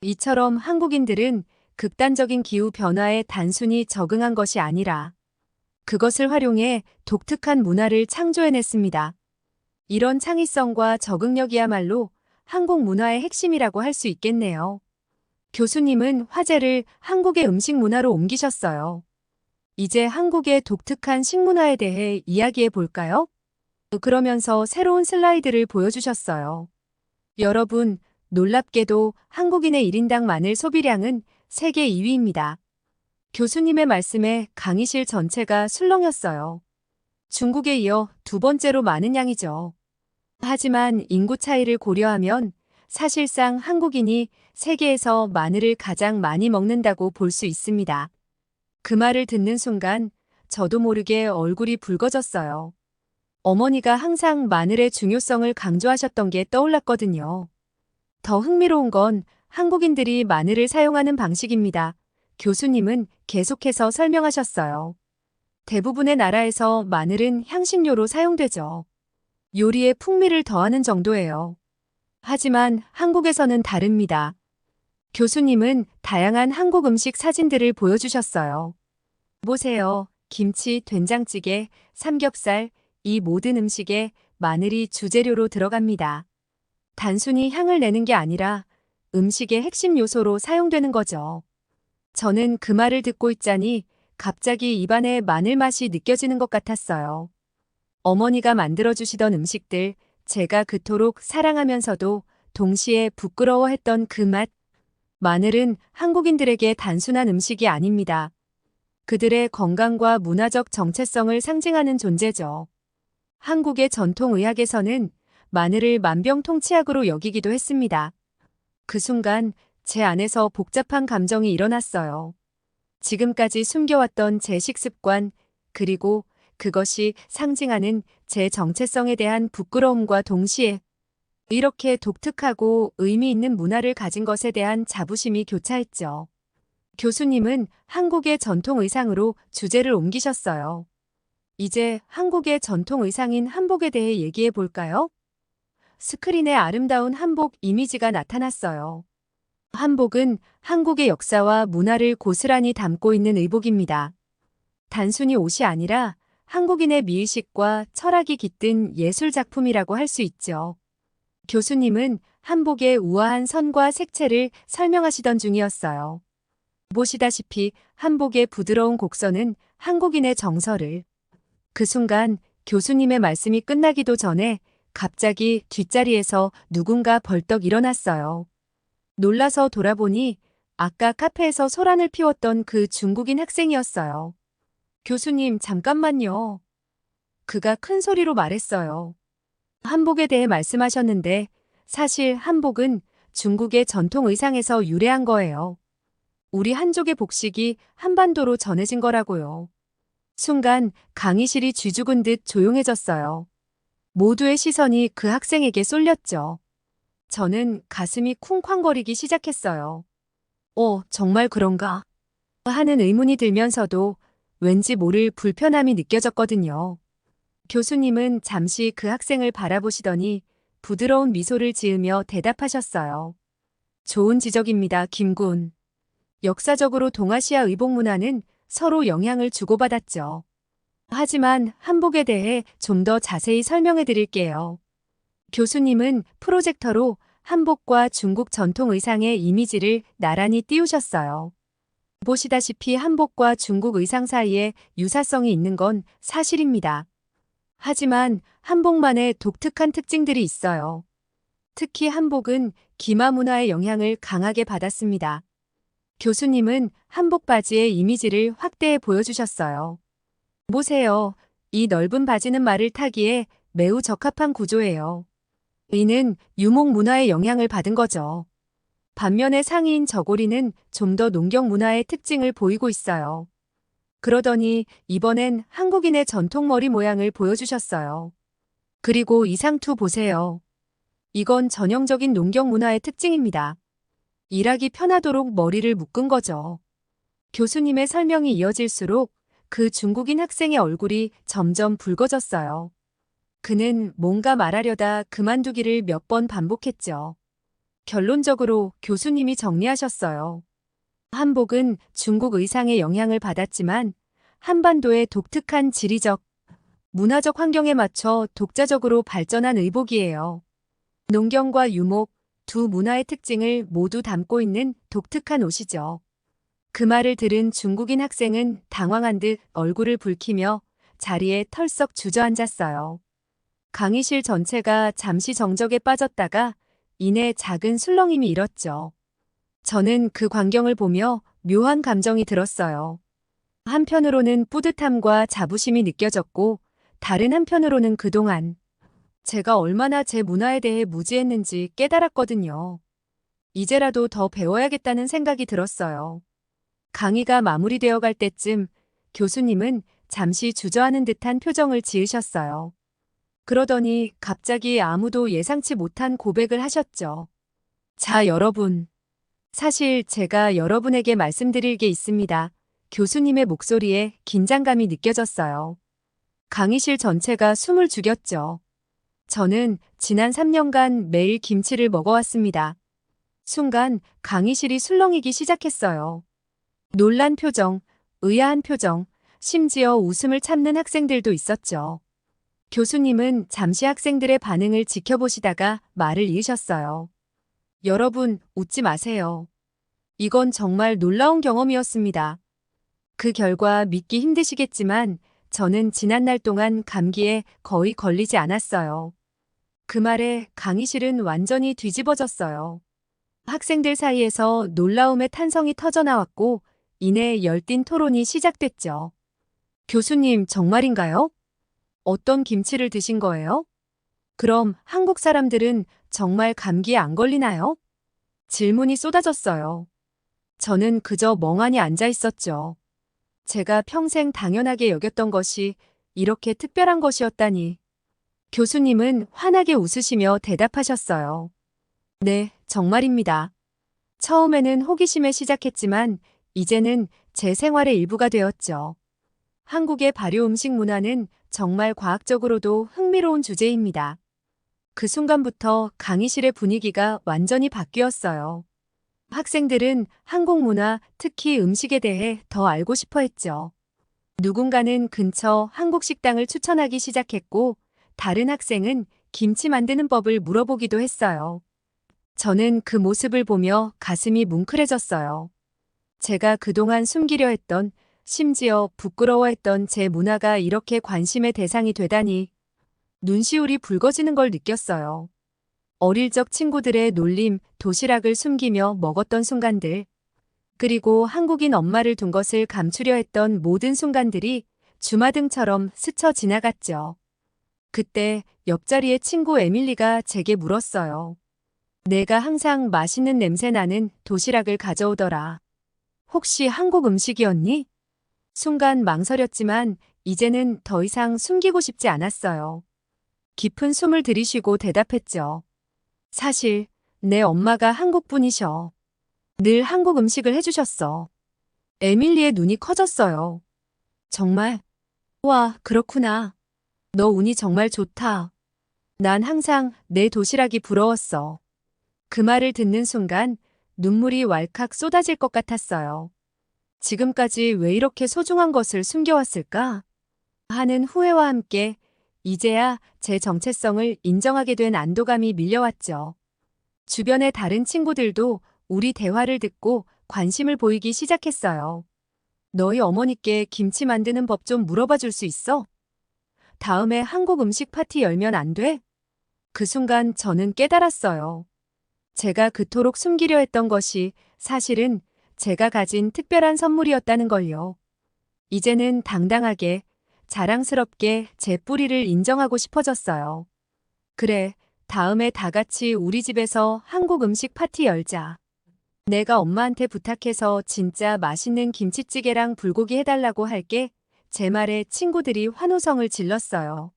이처럼 한국인들은 극단적인 기후 변화에 단순히 적응한 것이 아니라 그것을 활용해 독특한 문화를 창조해냈습니다. 이런 창의성과 적응력이야말로 한국 문화의 핵심이라고 할 수 있겠네요. 교수님은 화제를 한국의 음식 문화로 옮기셨어요. 이제 한국의 독특한 식문화에 대해 이야기해 볼까요? 그러면서 새로운 슬라이드를 보여주셨어요. 여러분, 놀랍게도 한국인의 1인당 마늘 소비량은 세계 2위입니다. 교수님의 말씀에 강의실 전체가 술렁였어요. 중국에 이어 두 번째로 많은 양이죠. 하지만 인구 차이를 고려하면 사실상 한국인이 세계에서 마늘을 가장 많이 먹는다고 볼 수 있습니다. 그 말을 듣는 순간 저도 모르게 얼굴이 붉어졌어요. 어머니가 항상 마늘의 중요성을 강조하셨던 게 떠올랐거든요. 더 흥미로운 건 한국인들이 마늘을 사용하는 방식입니다. 교수님은 계속해서 설명하셨어요. 대부분의 나라에서 마늘은 향신료로 사용되죠. 요리에 풍미를 더하는 정도예요. 하지만 한국에서는 다릅니다. 교수님은 다양한 한국 음식 사진들을 보여주셨어요. 보세요. 김치, 된장찌개, 삼겹살, 이 모든 음식에 마늘이 주재료로 들어갑니다. 단순히 향을 내는 게 아니라 음식의 핵심 요소로 사용되는 거죠. 저는 그 말을 듣고 있자니 갑자기 입안에 마늘 맛이 느껴지는 것 같았어요. 어머니가 만들어주시던 음식들, 제가 그토록 사랑하면서도 동시에 부끄러워했던 그 맛. 마늘은 한국인들에게 단순한 음식이 아닙니다. 그들의 건강과 문화적 정체성을 상징하는 존재죠. 한국의 전통 의학에서는 마늘을 만병통치약으로 여기기도 했습니다. 그 순간 제 안에서 복잡한 감정이 일어났어요. 지금까지 숨겨왔던 제 식습관, 그리고 그것이 상징하는 제 정체성에 대한 부끄러움과 동시에 이렇게 독특하고 의미 있는 문화를 가진 것에 대한 자부심이 교차했죠. 교수님은 한국의 전통 의상으로 주제를 옮기셨어요. 이제 한국의 전통 의상인 한복에 대해 얘기해 볼까요? 스크린에 아름다운 한복 이미지가 나타났어요. 한복은 한국의 역사와 문화를 고스란히 담고 있는 의복입니다. 단순히 옷이 아니라 한국인의 미의식과 철학이 깃든 예술 작품이라고 할 수 있죠. 교수님은 한복의 우아한 선과 색채를 설명하시던 중이었어요. 보시다시피 한복의 부드러운 곡선은 한국인의 정서를. 그 순간 교수님의 말씀이 끝나기도 전에 갑자기 뒷자리에서 누군가 벌떡 일어났어요. 놀라서 돌아보니 아까 카페에서 소란을 피웠던 그 중국인 학생이었어요. 교수님, 잠깐만요. 그가 큰 소리로 말했어요. 한복에 대해 말씀하셨는데 사실 한복은 중국의 전통 의상에서 유래한 거예요. 우리 한족의 복식이 한반도로 전해진 거라고요. 순간 강의실이 쥐죽은 듯 조용해졌어요. 모두의 시선이 그 학생에게 쏠렸죠. 저는 가슴이 쿵쾅거리기 시작했어요. 정말 그런가? 하는 의문이 들면서도 왠지 모를 불편함이 느껴졌거든요. 교수님은 잠시 그 학생을 바라보시더니 부드러운 미소를 지으며 대답하셨어요. 좋은 지적입니다, 김군. 역사적으로 동아시아 의복 문화는 서로 영향을 주고받았죠. 하지만 한복에 대해 좀 더 자세히 설명해 드릴게요. 교수님은 프로젝터로 한복과 중국 전통 의상의 이미지를 나란히 띄우셨어요. 보시다시피 한복과 중국 의상 사이에 유사성이 있는 건 사실입니다. 하지만 한복만의 독특한 특징들이 있어요. 특히 한복은 기마 문화의 영향을 강하게 받았습니다. 교수님은 한복 바지의 이미지를 확대해 보여주셨어요. 보세요. 이 넓은 바지는 말을 타기에 매우 적합한 구조예요. 이는 유목 문화의 영향을 받은 거죠. 반면에 상의인 저고리는 좀 더 농경 문화의 특징을 보이고 있어요. 그러더니 이번엔 한국인의 전통 머리 모양을 보여주셨어요. 그리고 이 상투 보세요. 이건 전형적인 농경 문화의 특징입니다. 일하기 편하도록 머리를 묶은 거죠. 교수님의 설명이 이어질수록 그 중국인 학생의 얼굴이 점점 붉어졌어요. 그는 뭔가 말하려다 그만두기를 몇 번 반복했죠. 결론적으로 교수님이 정리하셨어요. 한복은 중국 의상의 영향을 받았지만 한반도의 독특한 지리적, 문화적 환경에 맞춰 독자적으로 발전한 의복이에요. 농경과 유목, 두 문화의 특징을 모두 담고 있는 독특한 옷이죠. 그 말을 들은 중국인 학생은 당황한 듯 얼굴을 붉히며 자리에 털썩 주저앉았어요. 강의실 전체가 잠시 정적에 빠졌다가 이내 작은 술렁임이 일었죠. 저는 그 광경을 보며 묘한 감정이 들었어요. 한편으로는 뿌듯함과 자부심이 느껴졌고 다른 한편으로는 그동안 제가 얼마나 제 문화에 대해 무지했는지 깨달았거든요. 이제라도 더 배워야겠다는 생각이 들었어요. 강의가 마무리되어 갈 때쯤 교수님은 잠시 주저하는 듯한 표정을 지으셨어요. 그러더니 갑자기 아무도 예상치 못한 고백을 하셨죠. 자, 여러분. 사실 제가 여러분에게 말씀드릴 게 있습니다. 교수님의 목소리에 긴장감이 느껴졌어요. 강의실 전체가 숨을 죽였죠. 저는 지난 3년간 매일 김치를 먹어왔습니다. 순간 강의실이 술렁이기 시작했어요. 놀란 표정, 의아한 표정, 심지어 웃음을 참는 학생들도 있었죠. 교수님은 잠시 학생들의 반응을 지켜보시다가 말을 이으셨어요. 여러분, 웃지 마세요. 이건 정말 놀라운 경험이었습니다. 그 결과 믿기 힘드시겠지만 저는 지난날 동안 감기에 거의 걸리지 않았어요. 그 말에 강의실은 완전히 뒤집어졌어요. 학생들 사이에서 놀라움의 탄성이 터져나왔고 이내 열띤 토론이 시작됐죠. 교수님, 정말인가요? 어떤 김치를 드신 거예요? 그럼 한국 사람들은 정말 감기에 안 걸리나요? 질문이 쏟아졌어요. 저는 그저 멍하니 앉아 있었죠. 제가 평생 당연하게 여겼던 것이 이렇게 특별한 것이었다니. 교수님은 환하게 웃으시며 대답하셨어요. 네, 정말입니다. 처음에는 호기심에 시작했지만 이제는 제 생활의 일부가 되었죠. 한국의 발효 음식 문화는 정말 과학적으로도 흥미로운 주제입니다. 그 순간부터 강의실의 분위기가 완전히 바뀌었어요. 학생들은 한국 문화, 특히 음식에 대해 더 알고 싶어 했죠. 누군가는 근처 한국 식당을 추천하기 시작했고, 다른 학생은 김치 만드는 법을 물어보기도 했어요. 저는 그 모습을 보며 가슴이 뭉클해졌어요. 제가 그동안 숨기려 했던, 심지어 부끄러워했던 제 문화가 이렇게 관심의 대상이 되다니, 눈시울이 붉어지는 걸 느꼈어요. 어릴 적 친구들의 놀림, 도시락을 숨기며 먹었던 순간들, 그리고 한국인 엄마를 둔 것을 감추려 했던 모든 순간들이 주마등처럼 스쳐 지나갔죠. 그때 옆자리의 친구 에밀리가 제게 물었어요. 내가 항상 맛있는 냄새 나는 도시락을 가져오더라. 혹시 한국 음식이었니? 순간 망설였지만 이제는 더 이상 숨기고 싶지 않았어요. 깊은 숨을 들이쉬고 대답했죠. 사실 내 엄마가 한국 분이셔. 늘 한국 음식을 해주셨어. 에밀리의 눈이 커졌어요. 정말? 와, 그렇구나. 너 운이 정말 좋다. 난 항상 내 도시락이 부러웠어. 그 말을 듣는 순간 눈물이 왈칵 쏟아질 것 같았어요. 지금까지 왜 이렇게 소중한 것을 숨겨왔을까? 하는 후회와 함께 이제야 제 정체성을 인정하게 된 안도감이 밀려왔죠. 주변의 다른 친구들도 우리 대화를 듣고 관심을 보이기 시작했어요. 너희 어머니께 김치 만드는 법 좀 물어봐 줄 수 있어? 다음에 한국 음식 파티 열면 안 돼? 그 순간 저는 깨달았어요. 제가 그토록 숨기려 했던 것이 사실은 제가 가진 특별한 선물이었다는 걸요. 이제는 당당하게, 자랑스럽게 제 뿌리를 인정하고 싶어졌어요. 그래, 다음에 다 같이 우리 집에서 한국 음식 파티 열자. 내가 엄마한테 부탁해서 진짜 맛있는 김치찌개랑 불고기 해달라고 할게. 제 말에 친구들이 환호성을 질렀어요.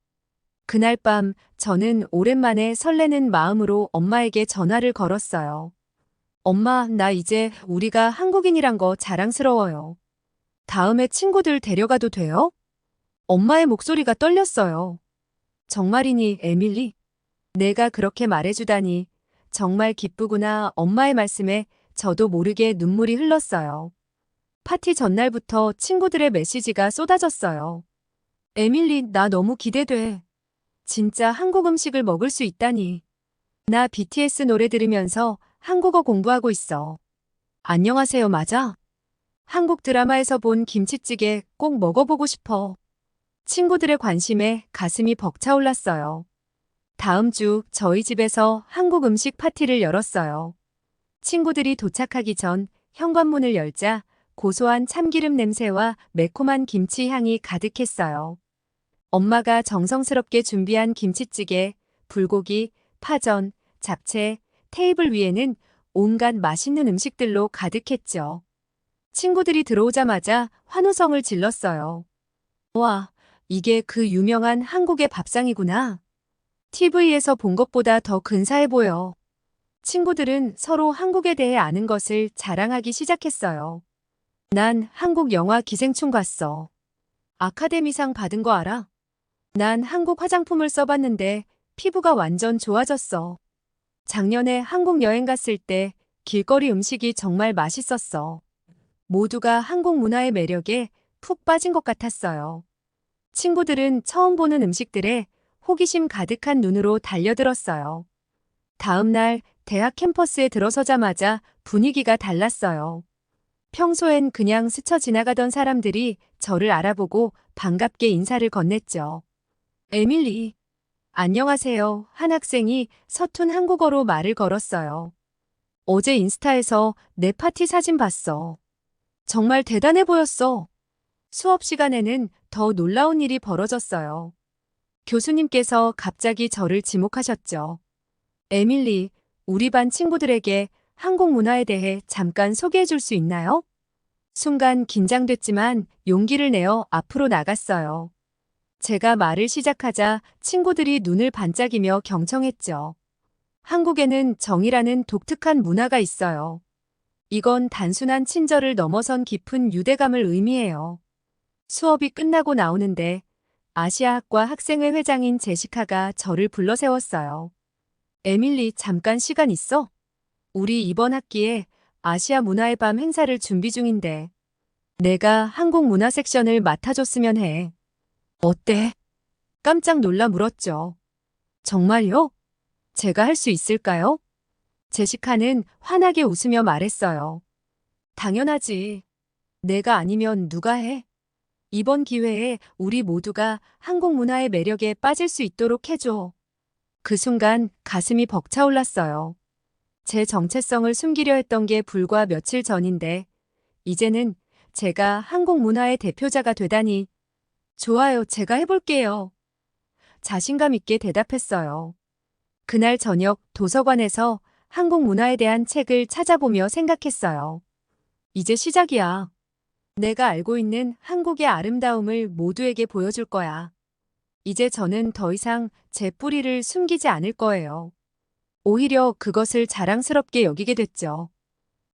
그날 밤 저는 오랜만에 설레는 마음으로 엄마에게 전화를 걸었어요. 엄마, 나 이제 우리가 한국인이란 거 자랑스러워요. 다음에 친구들 데려가도 돼요? 엄마의 목소리가 떨렸어요. 정말이니, 에밀리? 내가 그렇게 말해주다니 정말 기쁘구나. 엄마의 말씀에 저도 모르게 눈물이 흘렀어요. 파티 전날부터 친구들의 메시지가 쏟아졌어요. 에밀리, 나 너무 기대돼. 진짜 한국 음식을 먹을 수 있다니. 나 BTS 노래 들으면서 한국어 공부하고 있어. 안녕하세요, 맞아? 한국 드라마에서 본 김치찌개 꼭 먹어보고 싶어. 친구들의 관심에 가슴이 벅차올랐어요. 다음 주 저희 집에서 한국 음식 파티를 열었어요. 친구들이 도착하기 전 현관문을 열자 고소한 참기름 냄새와 매콤한 김치 향이 가득했어요. 엄마가 정성스럽게 준비한 김치찌개, 불고기, 파전, 잡채, 테이블 위에는 온갖 맛있는 음식들로 가득했죠. 친구들이 들어오자마자 환호성을 질렀어요. 와, 이게 그 유명한 한국의 밥상이구나. TV에서 본 것보다 더 근사해 보여. 친구들은 서로 한국에 대해 아는 것을 자랑하기 시작했어요. 난 한국 영화 기생충 봤어. 아카데미상 받은 거 알아? 난 한국 화장품을 써봤는데 피부가 완전 좋아졌어. 작년에 한국 여행 갔을 때 길거리 음식이 정말 맛있었어. 모두가 한국 문화의 매력에 푹 빠진 것 같았어요. 친구들은 처음 보는 음식들에 호기심 가득한 눈으로 달려들었어요. 다음 날 대학 캠퍼스에 들어서자마자 분위기가 달랐어요. 평소엔 그냥 스쳐 지나가던 사람들이 저를 알아보고 반갑게 인사를 건넸죠. 에밀리. 안녕하세요. 한 학생이 서툰 한국어로 말을 걸었어요. 어제 인스타에서 내 파티 사진 봤어. 정말 대단해 보였어. 수업 시간에는 더 놀라운 일이 벌어졌어요. 교수님께서 갑자기 저를 지목하셨죠. 에밀리, 우리 반 친구들에게 한국 문화에 대해 잠깐 소개해 줄 수 있나요? 순간 긴장됐지만 용기를 내어 앞으로 나갔어요. 제가 말을 시작하자 친구들이 눈을 반짝이며 경청했죠. 한국에는 정이라는 독특한 문화가 있어요. 이건 단순한 친절을 넘어선 깊은 유대감을 의미해요. 수업이 끝나고 나오는데 아시아학과 학생회 회장인 제시카가 저를 불러 세웠어요. 에밀리, 잠깐 시간 있어? 우리 이번 학기에 아시아 문화의 밤 행사를 준비 중인데 내가 한국 문화 섹션을 맡아줬으면 해. 어때? 깜짝 놀라 물었죠. 정말요? 제가 할 수 있을까요? 제시카는 환하게 웃으며 말했어요. 당연하지. 내가 아니면 누가 해? 이번 기회에 우리 모두가 한국 문화의 매력에 빠질 수 있도록 해줘. 그 순간 가슴이 벅차올랐어요. 제 정체성을 숨기려 했던 게 불과 며칠 전인데 이제는 제가 한국 문화의 대표자가 되다니. 좋아요, 제가 해볼게요. 자신감 있게 대답했어요. 그날 저녁 도서관에서 한국 문화에 대한 책을 찾아보며 생각했어요. 이제 시작이야. 내가 알고 있는 한국의 아름다움을 모두에게 보여줄 거야. 이제 저는 더 이상 제 뿌리를 숨기지 않을 거예요. 오히려 그것을 자랑스럽게 여기게 됐죠.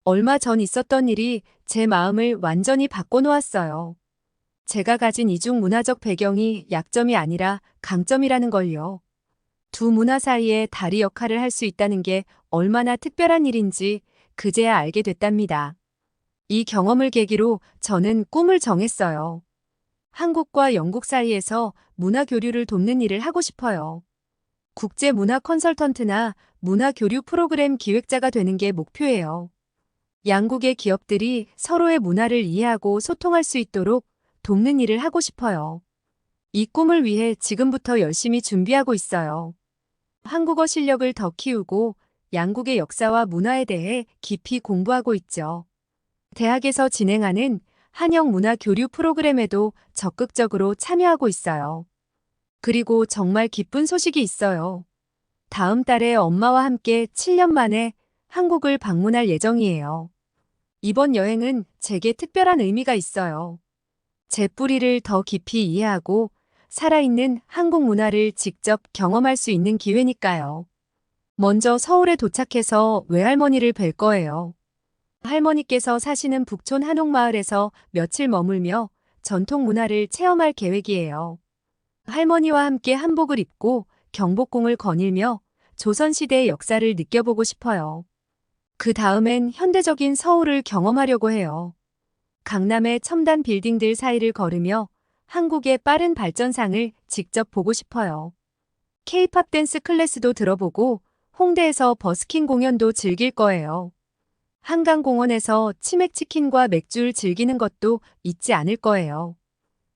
얼마 전 있었던 일이 제 마음을 완전히 바꿔놓았어요. 제가 가진 이중 문화적 배경이 약점이 아니라 강점이라는 걸요. 두 문화 사이에 다리 역할을 할 수 있다는 게 얼마나 특별한 일인지 그제야 알게 됐답니다. 이 경험을 계기로 저는 꿈을 정했어요. 한국과 영국 사이에서 문화 교류를 돕는 일을 하고 싶어요. 국제 문화 컨설턴트나 문화 교류 프로그램 기획자가 되는 게 목표예요. 양국의 기업들이 서로의 문화를 이해하고 소통할 수 있도록 돕는 일을 하고 싶어요. 이 꿈을 위해 지금부터 열심히 준비하고 있어요. 한국어 실력을 더 키우고 양국의 역사와 문화에 대해 깊이 공부하고 있죠. 대학에서 진행하는 한영 문화 교류 프로그램에도 적극적으로 참여하고 있어요. 그리고 정말 기쁜 소식이 있어요. 다음 달에 엄마와 함께 7년 만에 한국을 방문할 예정이에요. 이번 여행은 제게 특별한 의미가 있어요. 제 뿌리를 더 깊이 이해하고 살아있는 한국 문화를 직접 경험할 수 있는 기회니까요. 먼저 서울에 도착해서 외할머니를 뵐 거예요. 할머니께서 사시는 북촌 한옥마을에서 며칠 머물며 전통 문화를 체험할 계획이에요. 할머니와 함께 한복을 입고 경복궁을 거닐며 조선시대의 역사를 느껴보고 싶어요. 그 다음엔 현대적인 서울을 경험하려고 해요. 강남의 첨단 빌딩들 사이를 걸으며 한국의 빠른 발전상을 직접 보고 싶어요. K-팝 댄스 클래스도 들어보고 홍대에서 버스킹 공연도 즐길 거예요. 한강공원에서 치맥치킨과 맥주를 즐기는 것도 잊지 않을 거예요.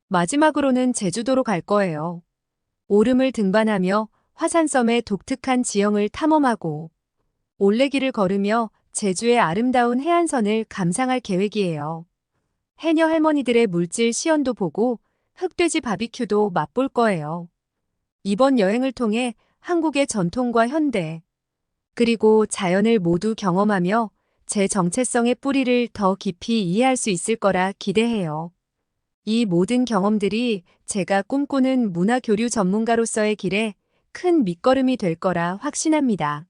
마지막으로는 제주도로 갈 거예요. 오름을 등반하며 화산섬의 독특한 지형을 탐험하고 올레길을 걸으며 제주의 아름다운 해안선을 감상할 계획이에요. 해녀 할머니들의 물질 시연도 보고 흑돼지 바비큐도 맛볼 거예요. 이번 여행을 통해 한국의 전통과 현대, 그리고 자연을 모두 경험하며 제 정체성의 뿌리를 더 깊이 이해할 수 있을 거라 기대해요. 이 모든 경험들이 제가 꿈꾸는 문화교류 전문가로서의 길에 큰 밑거름이 될 거라 확신합니다.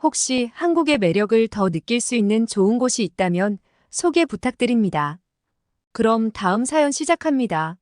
혹시 한국의 매력을 더 느낄 수 있는 좋은 곳이 있다면 소개 부탁드립니다. 그럼 다음 사연 시작합니다.